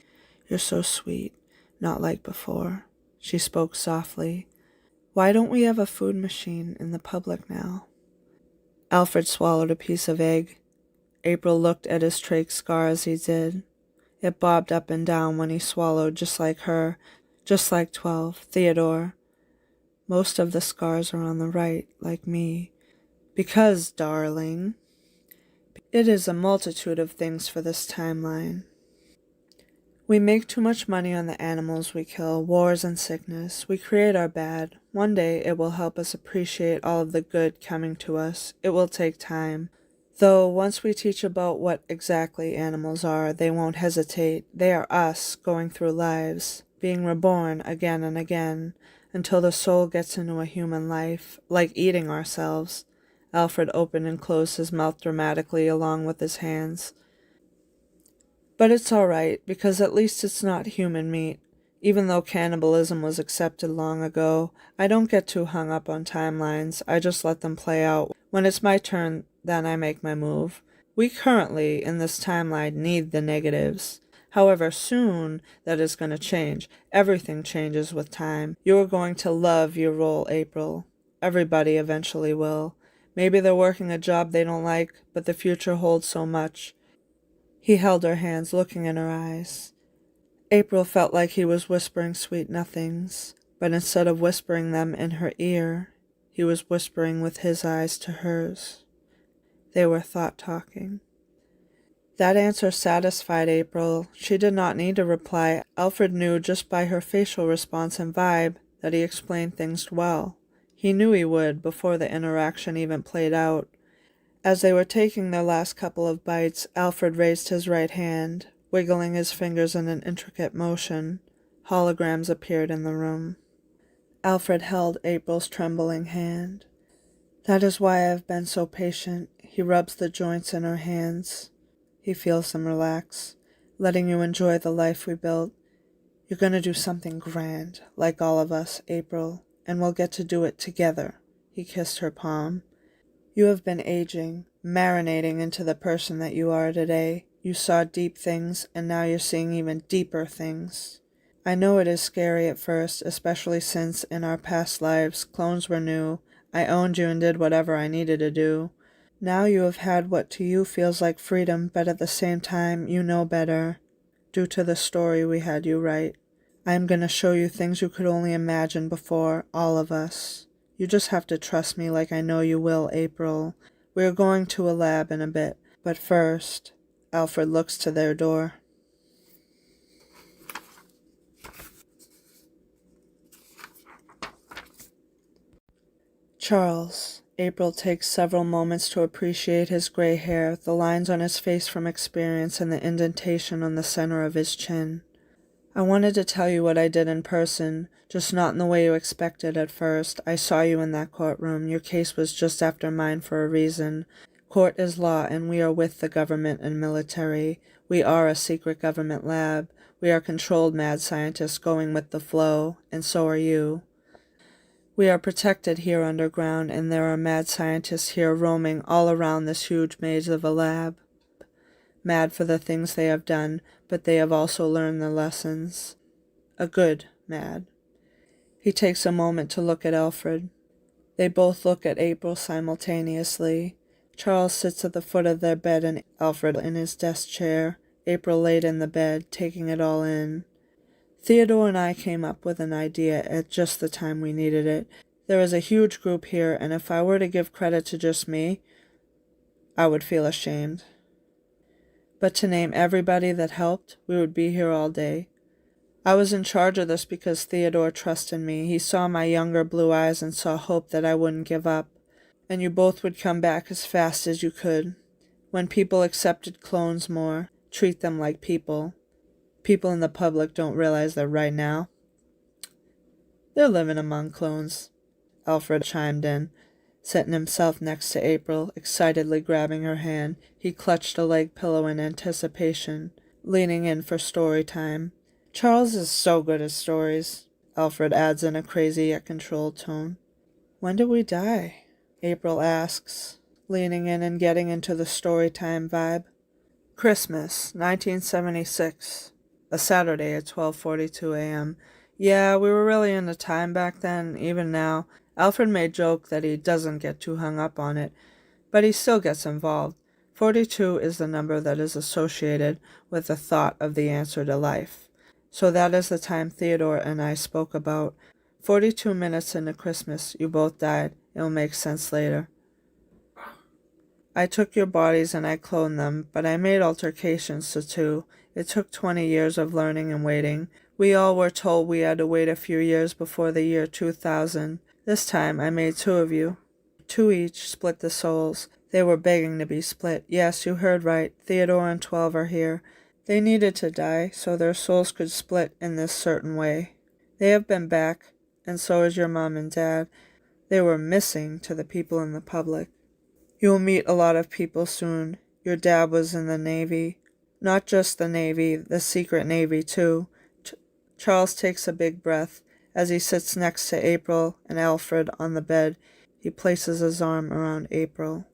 You're so sweet. Not like before." She spoke softly. "Why don't we have a food machine in the public now?" Alfred swallowed a piece of egg. April looked at his trach scar as he did. It bobbed up and down when he swallowed, just like her, just like 12, Theodore. Most of the scars are on the right, like me. Because, darling, it is a multitude of things for this timeline. We make too much money on the animals we kill, wars and sickness. We create our bad. One day it will help us appreciate all of the good coming to us. It will take time. Though once we teach about what exactly animals are, they won't hesitate. They are us, going through lives, being reborn again and again, until the soul gets into a human life, like eating ourselves. Alfred opened and closed his mouth dramatically along with his hands. "But it's all right, because at least it's not human meat. Even though cannibalism was accepted long ago, I don't get too hung up on timelines. I just let them play out. When it's my turn, then I make my move. We currently, in this timeline, need the negatives. However, soon that is going to change. Everything changes with time. You are going to love your role, April. Everybody eventually will. Maybe they're working a job they don't like, but the future holds so much. He held her hands, looking in her eyes. April felt like he was whispering sweet nothings, but instead of whispering them in her ear, he was whispering with his eyes to hers. They were thought-talking. That answer satisfied April. She did not need to reply. Alfred knew just by her facial response and vibe that he explained things well. He knew he would before the interaction even played out. As they were taking their last couple of bites, Alfred raised his right hand, wiggling his fingers in an intricate motion. Holograms appeared in the room. Alfred held April's trembling hand. That is why I have been so patient. He rubs the joints in her hands. He feels them relax, letting you enjoy the life we built. You're going to do something grand, like all of us, April, and we'll get to do it together. He kissed her palm. You have been aging, marinating into the person that you are today. You saw deep things, and now you're seeing even deeper things. I know it is scary at first, especially since in our past lives, clones were new. I owned you and did whatever I needed to do. Now you have had what to you feels like freedom, but at the same time you know better, due to the story we had you write. I am going to show you things you could only imagine before, all of us. You just have to trust me like I know you will, April. We are going to a lab in a bit, but first, Alfred looks to their door. Charles. April takes several moments to appreciate his gray hair, the lines on his face from experience, and the indentation on the center of his chin. I wanted to tell you what I did in person, just not in the way you expected at first. I saw you in that courtroom. Your case was just after mine for a reason. Court is law, and we are with the government and military. We are a secret government lab. We are controlled mad scientists going with the flow, and so are you. We are protected here underground, and there are mad scientists here roaming all around this huge maze of a lab. Mad for the things they have done, but they have also learned their lessons. A good mad. He takes a moment to look at Alfred. They both look at April simultaneously. Charles sits at the foot of their bed and Alfred in his desk chair. April laid in the bed, taking it all in. Theodore and I came up with an idea at just the time we needed it. There is a huge group here, and if I were to give credit to just me, I would feel ashamed. But to name everybody that helped, we would be here all day. I was in charge of this because Theodore trusted me. He saw my younger blue eyes and saw hope that I wouldn't give up, and you both would come back as fast as you could. When people accepted clones more, treat them like people. People in the public don't realize that right now they're living among clones. Alfred chimed in, sitting himself next to April, excitedly grabbing her hand. He clutched a leg pillow in anticipation, leaning in for story time. Charles is so good at stories, Alfred adds in a crazy yet controlled tone. When did we die? April asks, leaning in and getting into the story time vibe. Christmas, 1976. A Saturday at 12:42 a.m. Yeah, we were really into time back then, even now. Alfred may joke that he doesn't get too hung up on it, but he still gets involved. 42 is the number that is associated with the thought of the answer to life. So that is the time Theodore and I spoke about. 42 minutes into Christmas, you both died. It will make sense later. I took your bodies and I cloned them, but I made alterations to two. It took 20 years of learning and waiting. We all were told we had to wait a few years before the year 2000. This time I made two of you. Two each, split the souls. They were begging to be split. Yes, you heard right. Theodore and 12 are here. They needed to die so their souls could split in this certain way. They have been back, and so is your mom and dad. They were missing to the people in the public. You will meet a lot of people soon. Your dad was in the Navy. Not just the Navy, the secret Navy too. Charles takes a big breath. As he sits next to April and Alfred on the bed, he places his arm around April.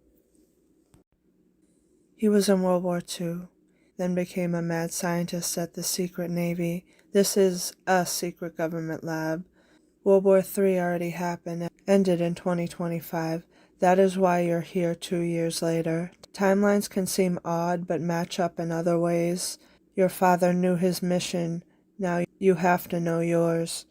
He was in World War II. then became a mad scientist at the secret Navy. This is a secret government lab. World War III already happened, ended in 2025. That is why you're here 2 years later. Timelines can seem odd, but match up in other ways. Your father knew his mission. Now you have to know yours.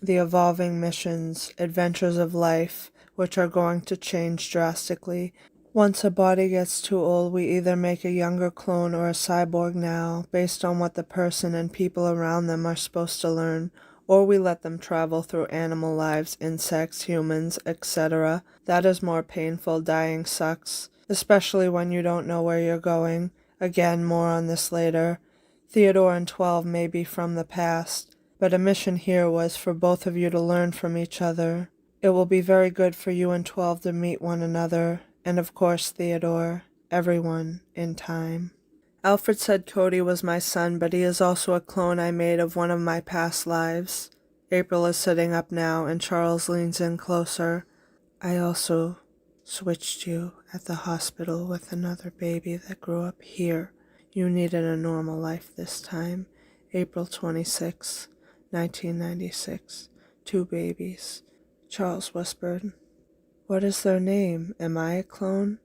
The evolving missions, adventures of life, which are going to change drastically. Once a body gets too old, we either make a younger clone or a cyborg now, based on what the person and people around them are supposed to learn, or we let them travel through animal lives, insects, humans, etc. That is more painful. Dying sucks, especially when you don't know where you're going. Again, more on this later. Theodore and 12 may be from the past, but a mission here was for both of you to learn from each other. It will be very good for you and 12 to meet one another, and of course Theodore, everyone, in time. Alfred said Cody was my son, but he is also a clone I made of one of my past lives. April is sitting up now, and Charles leans in closer. I also switched you at the hospital with another baby that grew up here. You needed a normal life this time. April 26, 1996. 2 babies. Charles whispered. What is their name? Am I a clone?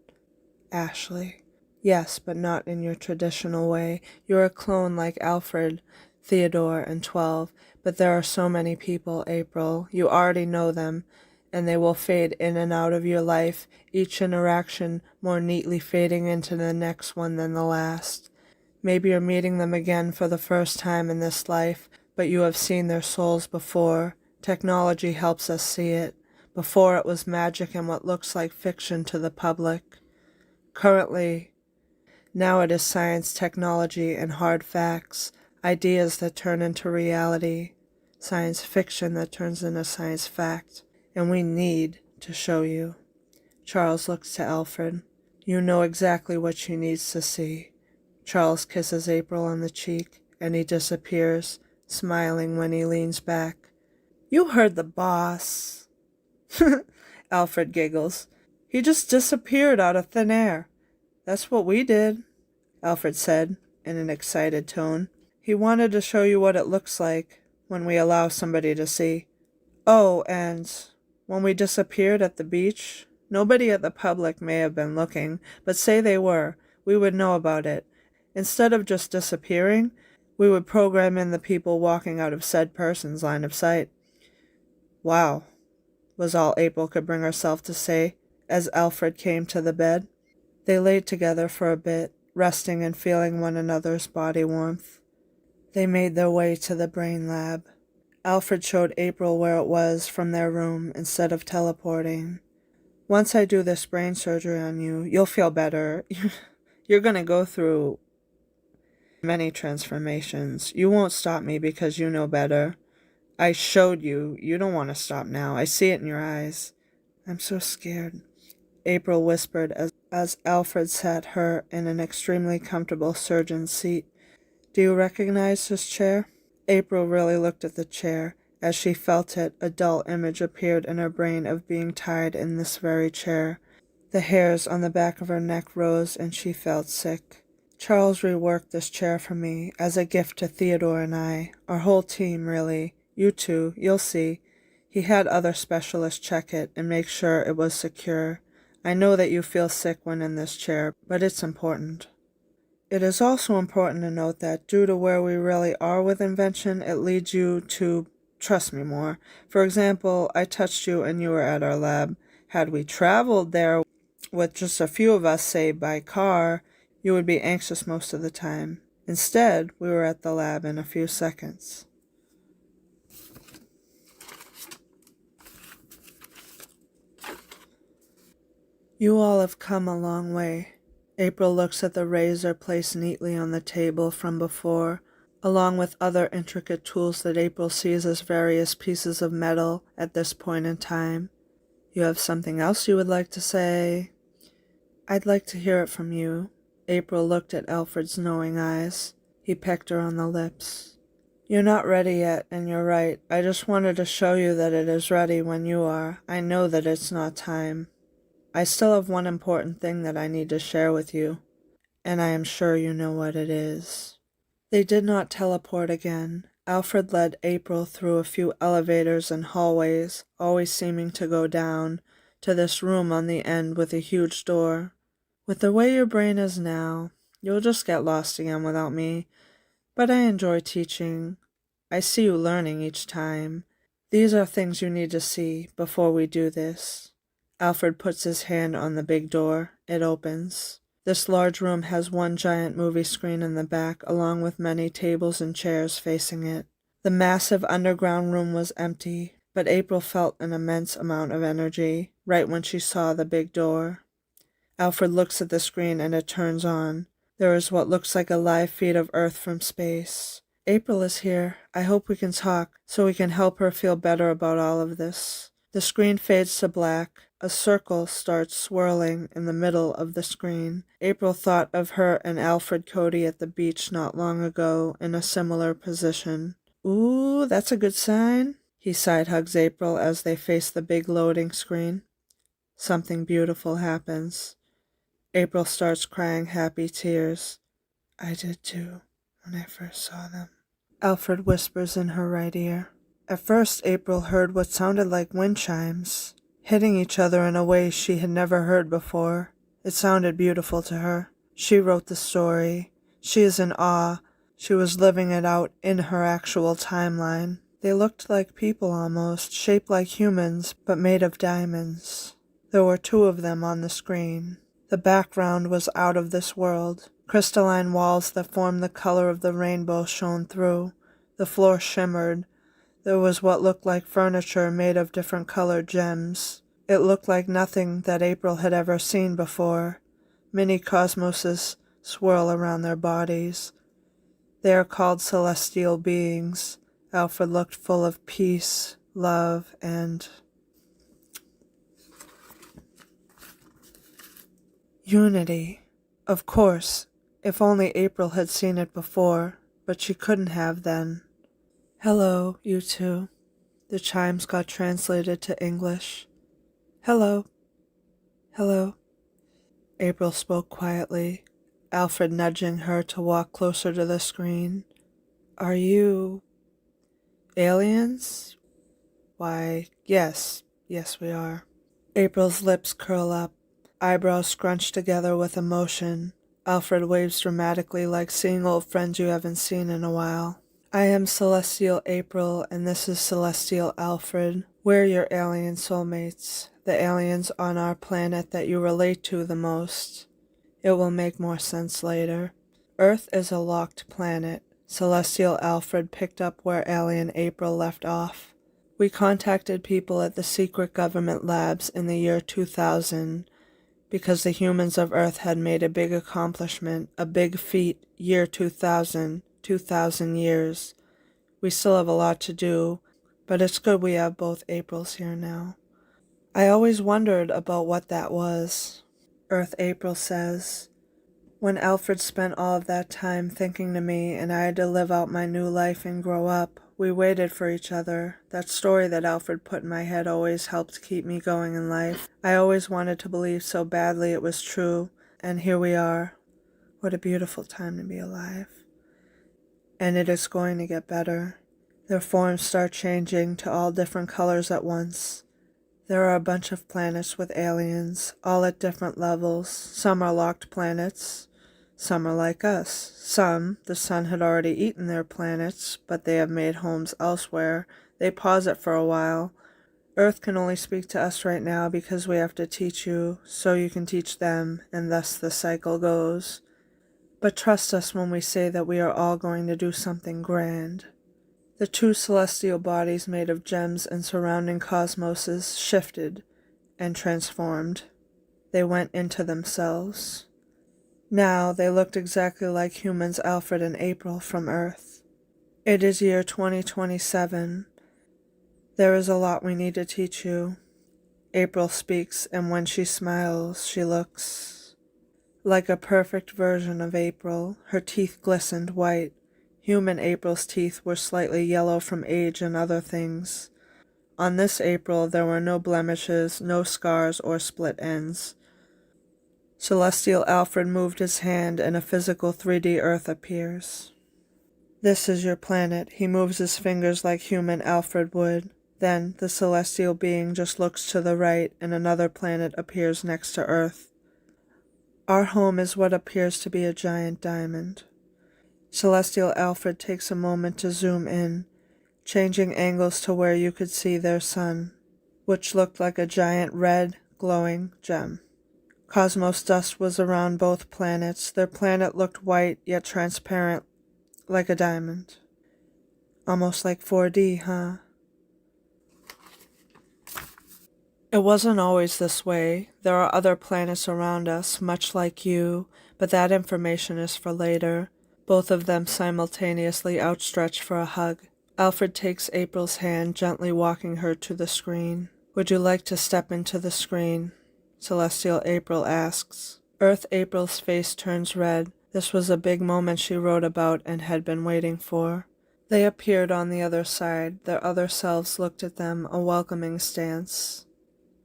Ashley. Yes, but not in your traditional way. You're a clone like Alfred, Theodore, and 12, but there are so many people, April. You already know them, and they will fade in and out of your life, each interaction more neatly fading into the next one than the last. Maybe you're meeting them again for the first time in this life, but you have seen their souls before. Technology helps us see it. Before it was magic and what looks like fiction to the public. Currently, now it is science, technology, and hard facts, ideas that turn into reality, science fiction that turns into science fact, and we need to show you. Charles looks to Alfred. You know exactly what she needs to see. Charles kisses April on the cheek, and he disappears, smiling when he leans back. You heard the boss. Alfred giggles. He just disappeared out of thin air. That's what we did, Alfred said, in an excited tone. He wanted to show you what it looks like when we allow somebody to see. Oh, and when we disappeared at the beach, nobody at the public may have been looking, but say they were, we would know about it. Instead of just disappearing, we would program in the people walking out of said person's line of sight. Wow, was all April could bring herself to say as Alfred came to the bed. They laid together for a bit, resting and feeling one another's body warmth. They made their way to the brain lab. Alfred showed April where it was from their room instead of teleporting. Once I do this brain surgery on you, you'll feel better. You're gonna go through many transformations. You won't stop me because you know better. I showed you. You don't want to stop now. I see it in your eyes. I'm so scared, April whispered as Alfred sat her in an extremely comfortable surgeon's seat. Do you recognize this chair? April really looked at the chair. As she felt it, a dull image appeared in her brain of being tied in this very chair. The hairs on the back of her neck rose and she felt sick. Charles reworked this chair for me as a gift to Theodore and I, our whole team really. You too, you'll see. He had other specialists check it and make sure it was secure. I know that you feel sick when in this chair, but it's important. It is also important to note that due to where we really are with invention, it leads you to trust me more. For example, I touched you and you were at our lab. Had we traveled there with just a few of us, say by car, you would be anxious most of the time. Instead, we were at the lab in a few seconds. You all have come a long way. April looks at the razor placed neatly on the table from before, along with other intricate tools that April sees as various pieces of metal at this point in time. You have something else you would like to say? I'd like to hear it from you. April looked at Alfred's knowing eyes. He pecked her on the lips. You're not ready yet, and you're right. I just wanted to show you that it is ready when you are. I know that it's not time. I still have one important thing that I need to share with you. and I am sure you know what it is. They did not teleport again. Alfred led April through a few elevators and hallways, always seeming to go down, to this room on the end with a huge door. With the way your brain is now, you'll just get lost again without me, but I enjoy teaching. I see you learning each time. These are things you need to see before we do this. Alfred puts his hand on the big door. It opens. This large room has one giant movie screen in the back, along with many tables and chairs facing it. The massive underground room was empty, but April felt an immense amount of energy right when she saw the big door. Alfred looks at the screen and it turns on. There is what looks like a live feed of Earth from space. April is here. I hope we can talk so we can help her feel better about all of this. The screen fades to black. A circle starts swirling in the middle of the screen. April thought of her and Alfred Cody at the beach not long ago in a similar position. Ooh, that's a good sign. He side-hugs April as they face the big loading screen. Something beautiful happens. April starts crying happy tears. I did too, when I first saw them. Alfred whispers in her right ear. At first, April heard what sounded like wind chimes, hitting each other in a way she had never heard before. It sounded beautiful to her. She wrote the story. She is in awe. She was living it out in her actual timeline. They looked like people almost, shaped like humans, but made of diamonds. There were two of them on the screen. The background was out of this world. Crystalline walls that formed the color of the rainbow shone through. The floor shimmered. There was what looked like furniture made of different colored gems. It looked like nothing that April had ever seen before. Many cosmoses swirl around their bodies. They are called celestial beings. Alfred looked full of peace, love, and unity. Of course, if only April had seen it before, but she couldn't have then. Hello, you two. The chimes got translated to English. Hello. Hello. April spoke quietly, Alfred nudging her to walk closer to the screen. Are you aliens? Why, yes. Yes, we are. April's lips curl up, eyebrows scrunched together with emotion. Alfred waves dramatically like seeing old friends you haven't seen in a while. I am Celestial April, and this is Celestial Alfred. We're your alien soulmates, the aliens on our planet that you relate to the most. It will make more sense later. Earth is a locked planet. Celestial Alfred picked up where alien April left off. We contacted people at the secret government labs in the year 2000 because the humans of Earth had made a big accomplishment, a big feat, year 2000, 2,000 years. We still have a lot to do, but it's good we have both Aprils here now. I always wondered about what that was. Earth April says, when Alfred spent all of that time thinking to me and I had to live out my new life and grow up, we waited for each other. That story that Alfred put in my head always helped keep me going in life. I always wanted to believe so badly it was true, and here we are. What a beautiful time to be alive. And it is going to get better. Their forms start changing to all different colors at once. There are a bunch of planets with aliens, all at different levels. Some are locked planets. Some are like us. Some, the sun had already eaten their planets, but they have made homes elsewhere. They pause it for a while. Earth can only speak to us right now because we have to teach you, so you can teach them, and thus the cycle goes. But trust us when we say that we are all going to do something grand. The two celestial bodies made of gems and surrounding cosmoses shifted and transformed. They went into themselves. Now they looked exactly like humans Alfred and April from Earth. It is year 2027. There is a lot we need to teach you. April speaks, and when she smiles, she looks like a perfect version of April. Her teeth glistened white. Human April's teeth were slightly yellow from age and other things. On this April, there were no blemishes, no scars, or split ends. Celestial Alfred moved his hand and a physical 3D Earth appears. This is your planet. He moves his fingers like human Alfred would. Then the celestial being just looks to the right and another planet appears next to Earth. Our home is what appears to be a giant diamond. Celestial Alfred takes a moment to zoom in, changing angles to where you could see their sun, which looked like a giant red, glowing gem. Cosmos dust was around both planets. Their planet looked white yet transparent, like a diamond. Almost like 4D, huh? It wasn't always this way. There are other planets around us, much like you, but that information is for later. Both of them simultaneously outstretched for a hug. Alfred takes April's hand, gently walking her to the screen. Would you like to step into the screen? Celestial April asks. Earth April's face turns red. This was a big moment she wrote about and had been waiting for. They appeared on the other side. Their other selves looked at them, a welcoming stance.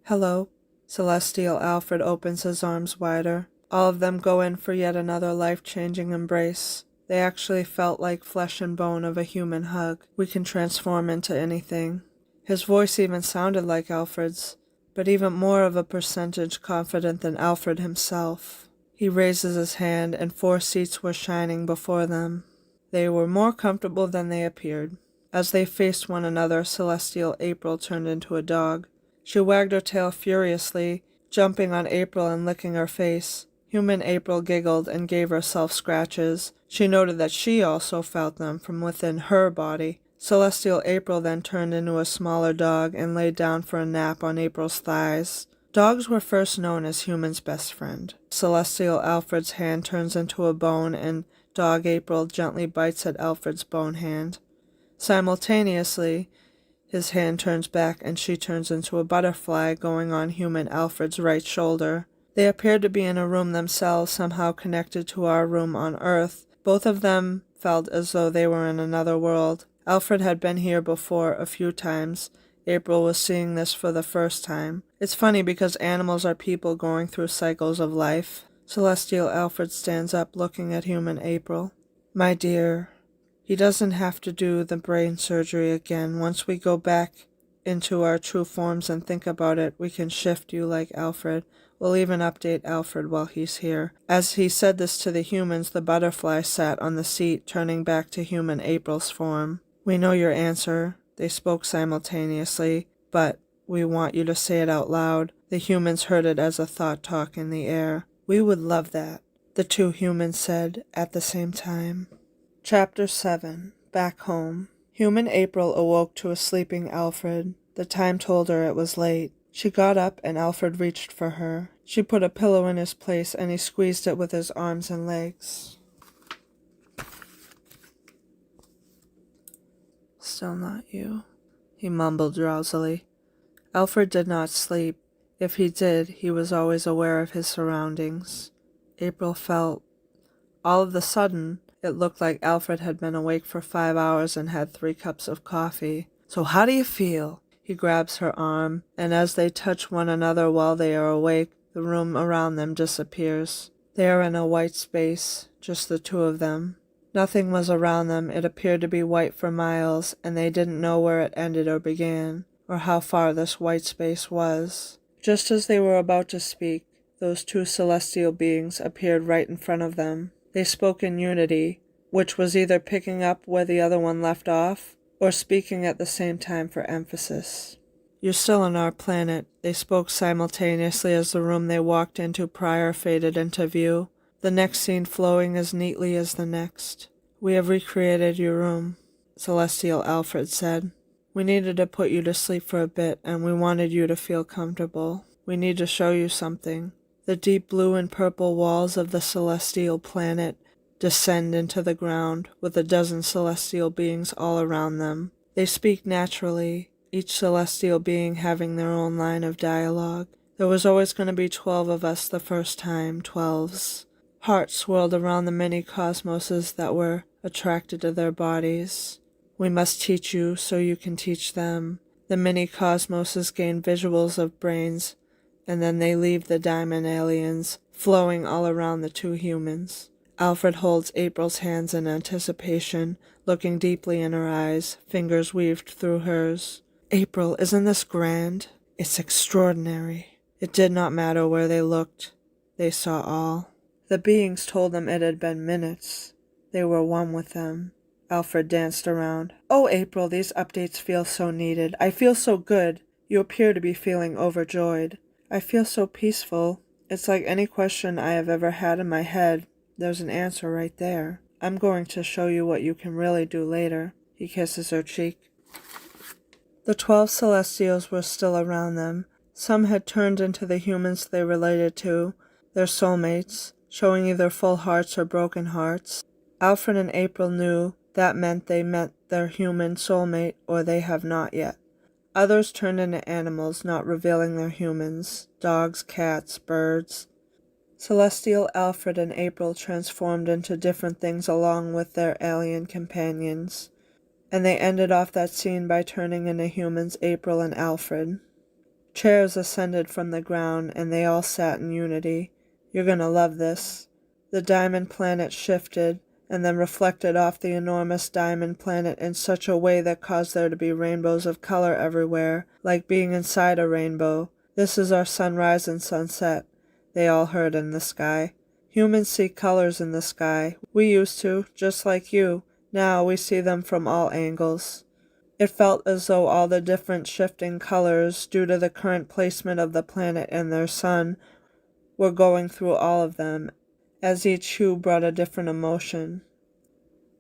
Hello. Celestial Alfred opens his arms wider. All of them go in for yet another life-changing embrace. They actually felt like flesh and bone of a human hug. We can transform into anything. His voice even sounded like Alfred's, but even more of a percentage confident than Alfred himself. He raises his hand, and 4 seats were shining before them. They were more comfortable than they appeared. As they faced one another, Celestial April turned into a dog. She wagged her tail furiously, jumping on April and licking her face. Human April giggled and gave herself scratches. She noted that she also felt them from within her body. Celestial April then turned into a smaller dog and laid down for a nap on April's thighs. Dogs were first known as humans' best friend. Celestial Alfred's hand turns into a bone and Dog April gently bites at Alfred's bone hand. Simultaneously, his hand turns back and she turns into a butterfly going on human Alfred's right shoulder. They appeared to be in a room themselves, somehow connected to our room on Earth. Both of them felt as though they were in another world. Alfred had been here before a few times. April was seeing this for the first time. It's funny because animals are people going through cycles of life. Celestial Alfred stands up looking at human April. My dear, he doesn't have to do the brain surgery again. Once we go back into our true forms and think about it, we can shift you like Alfred. We'll even update Alfred while he's here. As he said this to the humans, the butterfly sat on the seat, turning back to human April's form. We know your answer. They spoke simultaneously, but we want you to say it out loud. The humans heard it as a thought talk in the air. We would love that, the 2 humans said at the same time. Chapter 7. Back Home. Human April awoke to a sleeping Alfred. The time told her it was late. She got up and Alfred reached for her. She put a pillow in his place and he squeezed it with his arms and legs. Still not you, he mumbled drowsily. Alfred did not sleep. If he did, he was always aware of his surroundings. April felt. All of a sudden, it looked like Alfred had been awake for 5 hours and had 3 cups of coffee. So how do you feel? He grabs her arm, and as they touch one another while they are awake, the room around them disappears. They are in a white space, just the 2 of them. Nothing was around them. It appeared to be white for miles, and they didn't know where it ended or began, or how far this white space was. Just as they were about to speak, those 2 celestial beings appeared right in front of them. They spoke in unity, which was either picking up where the other one left off, or speaking at the same time for emphasis. You're still on our planet. They spoke simultaneously as the room they walked into prior faded into view, the next scene flowing as neatly as the next. We have recreated your room, Celestial Alfred said. We needed to put you to sleep for a bit, and we wanted you to feel comfortable. We need to show you something. The deep blue and purple walls of the celestial planet descend into the ground, with a dozen celestial beings all around them. They speak naturally, each celestial being having their own line of dialogue. There was always going to be 12 of us the first time, 12s. Hearts swirled around the many cosmoses that were attracted to their bodies. We must teach you so you can teach them. The many cosmoses gain visuals of brains, and then they leave the diamond aliens, flowing all around the two humans. Alfred holds April's hands in anticipation, looking deeply in her eyes, fingers weaved through hers. April, isn't this grand? It's extraordinary. It did not matter where they looked. They saw all. The beings told them it had been minutes. They were one with them. Alfred danced around. Oh, April, these updates feel so needed. I feel so good. You appear to be feeling overjoyed. I feel so peaceful. It's like any question I have ever had in my head. There's an answer right there. I'm going to show you what you can really do later. He kisses her cheek. The 12 Celestials were still around them. Some had turned into the humans they related to, their soulmates, showing either full hearts or broken hearts. Alfred and April knew that meant they met their human soulmate, or they have not yet. Others turned into animals, not revealing their humans, dogs, cats, birds. Celestial Alfred and April transformed into different things along with their alien companions, and they ended off that scene by turning into humans, April and Alfred. Chairs ascended from the ground, and they all sat in unity. You're gonna love this. The diamond planet shifted, and then reflected off the enormous diamond planet in such a way that caused there to be rainbows of color everywhere, like being inside a rainbow. This is our sunrise and sunset, they all heard in the sky. Humans see colors in the sky. We used to, just like you. Now we see them from all angles. It felt as though all the different shifting colors, due to the current placement of the planet and their sun, were going through all of them, as each hue brought a different emotion.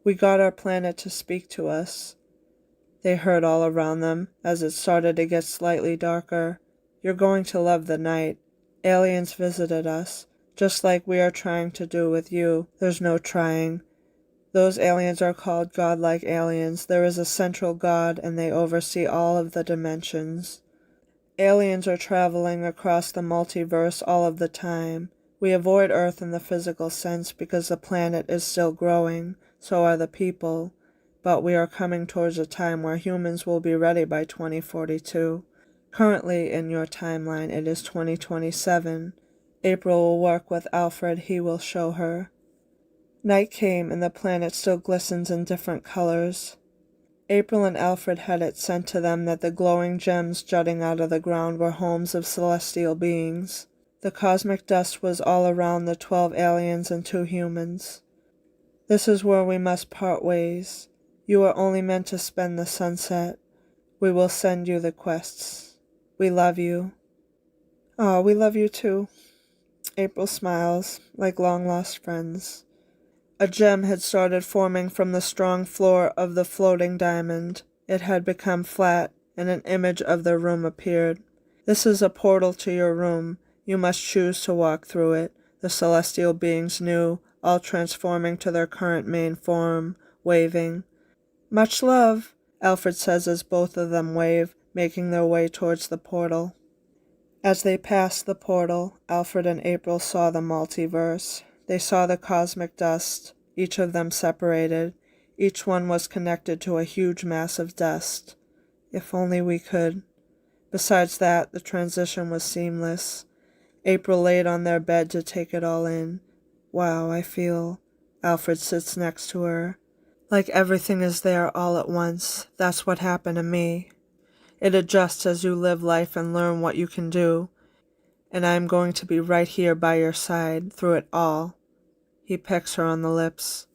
We got our planet to speak to us. They heard all around them, as it started to get slightly darker. You're going to love the night. Aliens visited us, just like we are trying to do with you. There's no trying. Those aliens are called godlike aliens. There is a central god, and they oversee all of the dimensions. Aliens are traveling across the multiverse all of the time. We avoid Earth in the physical sense because the planet is still growing, so are the people. But we are coming towards a time where humans will be ready by 2042. Currently, in your timeline, it is 2027. April will work with Alfred. He will show her. Night came, and the planet still glistens in different colors. April and Alfred had it sent to them that the glowing gems jutting out of the ground were homes of celestial beings. The cosmic dust was all around the 12 aliens and 2 humans. This is where we must part ways. You are only meant to spend the sunset. We will send you the quests. We love you. Oh, we love you too. April smiles, like long-lost friends. A gem had started forming from the strong floor of the floating diamond. It had become flat, and an image of their room appeared. This is a portal to your room. You must choose to walk through it. The celestial beings knew, all transforming to their current main form, waving. Much love, Alfred says as both of them wave, making their way towards the portal. As they passed the portal, Alfred and April saw the multiverse. They saw the cosmic dust, each of them separated. Each one was connected to a huge mass of dust. If only we could. Besides that, the transition was seamless. April laid on their bed to take it all in. Wow, I feel. Alfred sits next to her. Like everything is there all at once. That's what happened to me. It adjusts as you live life and learn what you can do. And I am going to be right here by your side through it all. He pecks her on the lips.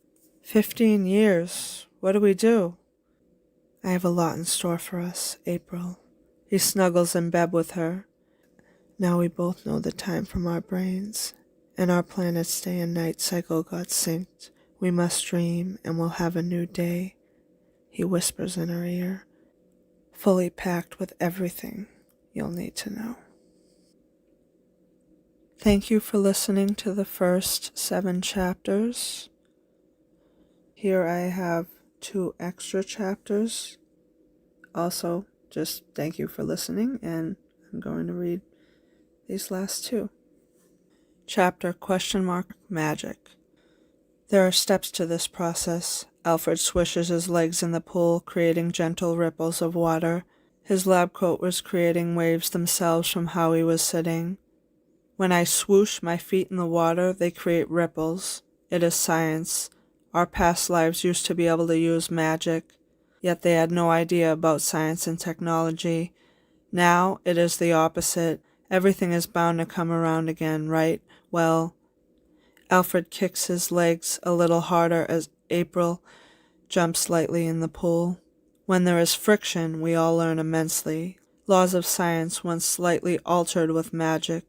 15 years. What do we do? I have a lot in store for us, April. He snuggles in bed with her. Now we both know the time from our brains, and our planet's day and night cycle got synced. We must dream, and we'll have a new day. He whispers in her ear, fully packed with everything you'll need to know. Thank you for listening to the first 7 chapters. Here I have 2 extra chapters. Also, just thank you for listening, and I'm going to read these last 2. Chapter ? Magic. There are steps to this process. Alfred swishes his legs in the pool, creating gentle ripples of water. His lab coat was creating waves themselves from how he was sitting. When I swoosh my feet in the water, they create ripples. It is science. Our past lives used to be able to use magic, yet they had no idea about science and technology. Now it is the opposite. Everything is bound to come around again, right? Well, Alfred kicks his legs a little harder as April jumps lightly in the pool. When there is friction, we all learn immensely. Laws of science once slightly altered with magic.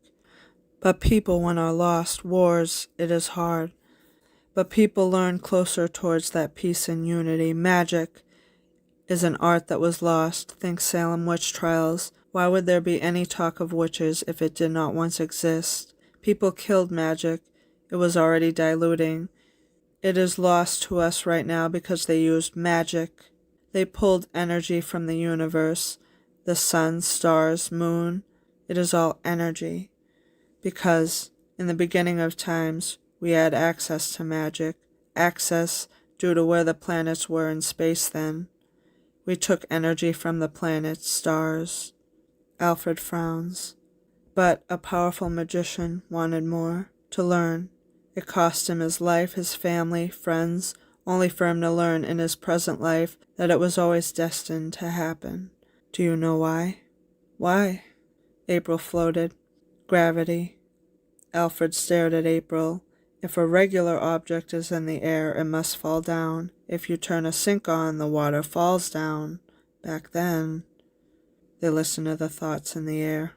But people, when are lost, wars, it is hard. But people learn closer towards that peace and unity. Magic is an art that was lost. Think Salem witch trials. Why would there be any talk of witches if it did not once exist? People killed magic. It was already diluting. It is lost to us right now because they used magic. They pulled energy from the universe, the sun, stars, moon. It is all energy. Because in the beginning of times, we had access to magic, access due to where the planets were in space then. We took energy from the planets, stars. Alfred frowns. But a powerful magician wanted more, to learn. It cost him his life, his family, friends, only for him to learn in his present life that it was always destined to happen. Do you know why? Why? April floated. Gravity. Alfred stared at April. If a regular object is in the air, it must fall down. If you turn a sink on, the water falls down. Back then. They listened to the thoughts in the air.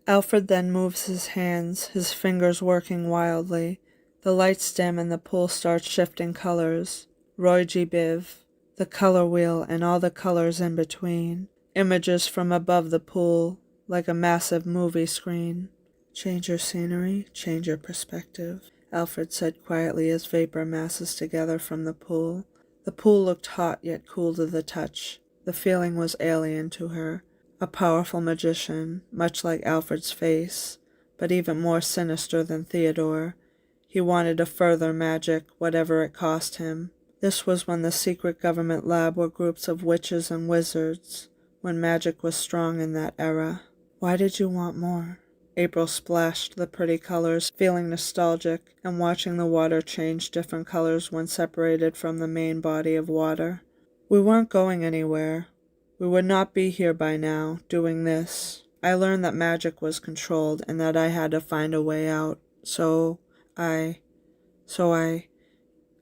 Alfred then moves his hands, his fingers working wildly. The lights dim and the pool starts shifting colors. Roy G. Biv, the color wheel and all the colors in between. Images from above the pool, like a massive movie screen. Change your scenery, change your perspective, Alfred said quietly as vapor masses together from the pool. The pool looked hot yet cool to the touch. The feeling was alien to her. A powerful magician, much like Alfred's face, but even more sinister than Theodore. He wanted to further magic, whatever it cost him. This was when the secret government lab were groups of witches and wizards, when magic was strong in that era. Why did you want more? April splashed the pretty colors, feeling nostalgic, and watching the water change different colors when separated from the main body of water. We weren't going anywhere. We would not be here by now, doing this. I learned that magic was controlled and that I had to find a way out. So I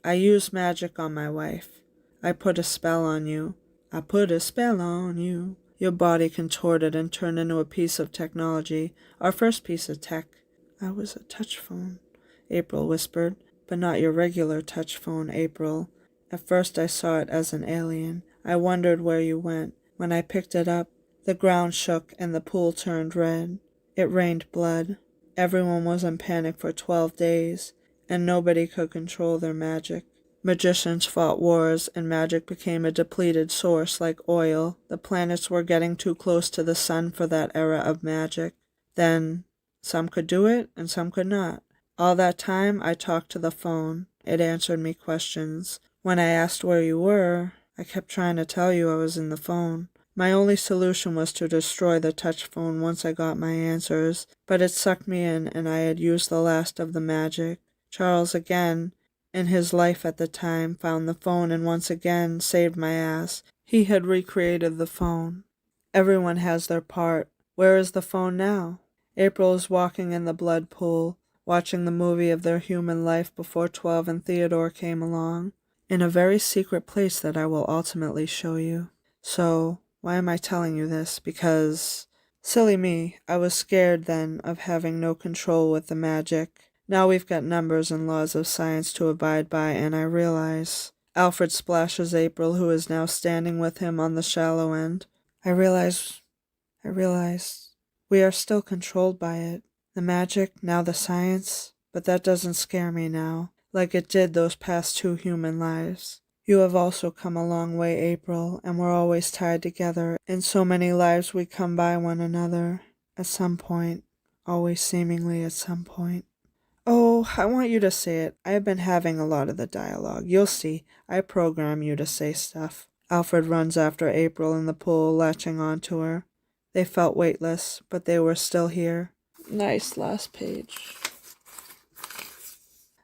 used magic on my wife. I put a spell on you. I put a spell on you. Your body contorted and turned into a piece of technology, our first piece of tech. I was a touch phone, April whispered, but not your regular touch phone, April. At first I saw it as an alien. I wondered where you went. When I picked it up, the ground shook and the pool turned red. It rained blood. Everyone was in panic for 12 days, and nobody could control their magic. Magicians fought wars, and magic became a depleted source like oil. The planets were getting too close to the sun for that era of magic. Then, some could do it, and some could not. All that time, I talked to the phone. It answered me questions. When I asked where you were, I kept trying to tell you I was in the phone. My only solution was to destroy the touch phone once I got my answers, but it sucked me in, and I had used the last of the magic. Charles again, in his life at the time, found the phone and once again saved my ass. He had recreated the phone. Everyone has their part. Where is the phone now? April is walking in the blood pool, watching the movie of their human life before 12 and Theodore came along, in a very secret place that I will ultimately show you. So, why am I telling you this? Because, silly me, I was scared then of having no control with the magic. Now we've got numbers and laws of science to abide by, and I realize. Alfred splashes April, who is now standing with him on the shallow end. I realize. We are still controlled by it. The magic, now the science, but that doesn't scare me now, like it did those past 2 human lives. You have also come a long way, April, and we're always tied together. In so many lives we come by one another. At some point. Always seemingly at some point. Oh, I want you to say it. I have been having a lot of the dialogue. You'll see. I program you to say stuff. Alfred runs after April in the pool, latching onto her. They felt weightless, but they were still here. Nice last page.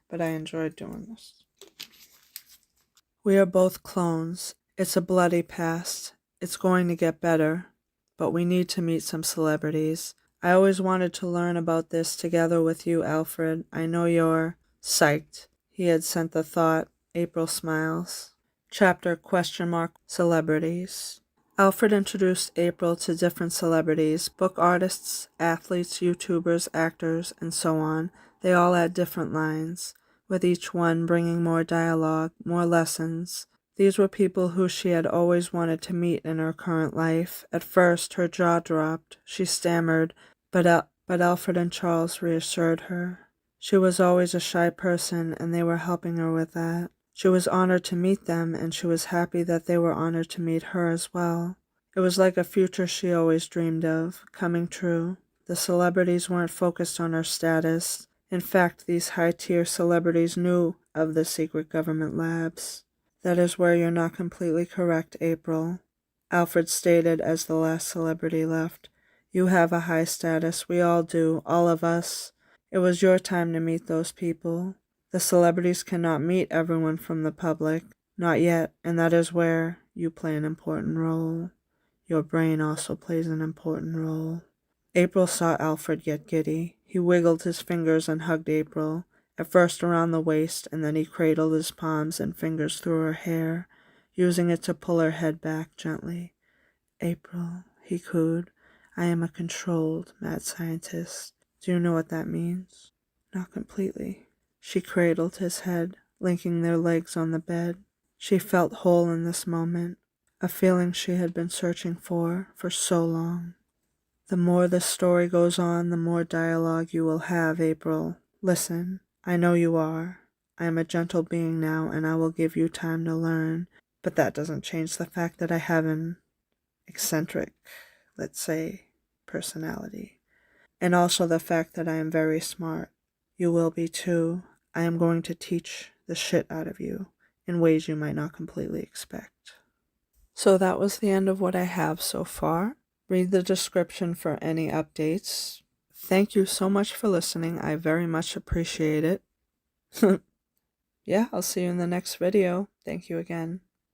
But I enjoyed doing this. We are both clones. It's a bloody past. It's going to get better. But we need to meet some celebrities. I always wanted to learn about this together with you, Alfred. I know you're psyched. He had sent the thought. April smiles. Chapter ? Celebrities. Alfred introduced April to different celebrities, book artists, athletes, YouTubers, actors, and so on. They all had different lines, with each one bringing more dialogue, more lessons. These were people who she had always wanted to meet in her current life. At first, her jaw dropped. She stammered, but Alfred and Charles reassured her. She was always a shy person, and they were helping her with that. She was honored to meet them, and she was happy that they were honored to meet her as well. It was like a future she always dreamed of, coming true. The celebrities weren't focused on her status. In fact, these high-tier celebrities knew of the secret government labs. That is where you're not completely correct, April. Alfred stated as the last celebrity left. You have a high status. We all do, all of us. It was your time to meet those people. The celebrities cannot meet everyone from the public, not yet, and that is where you play an important role. Your brain also plays an important role. April saw Alfred get giddy. He wiggled his fingers and hugged April, at first around the waist, and then he cradled his palms and fingers through her hair, using it to pull her head back gently. April, he cooed, I am a controlled mad scientist. Do you know what that means? Not completely. She cradled his head, linking their legs on the bed. She felt whole in this moment, a feeling she had been searching for so long. The more this story goes on, the more dialogue you will have, April. Listen, I know you are. I am a gentle being now, and I will give you time to learn, but that doesn't change the fact that I have an eccentric, let's say, personality. And also the fact that I am very smart. You will be too. I am going to teach the shit out of you in ways you might not completely expect. So that was the end of what I have so far. Read the description for any updates. Thank you so much for listening. I very much appreciate it. Yeah, I'll see you in the next video. Thank you again.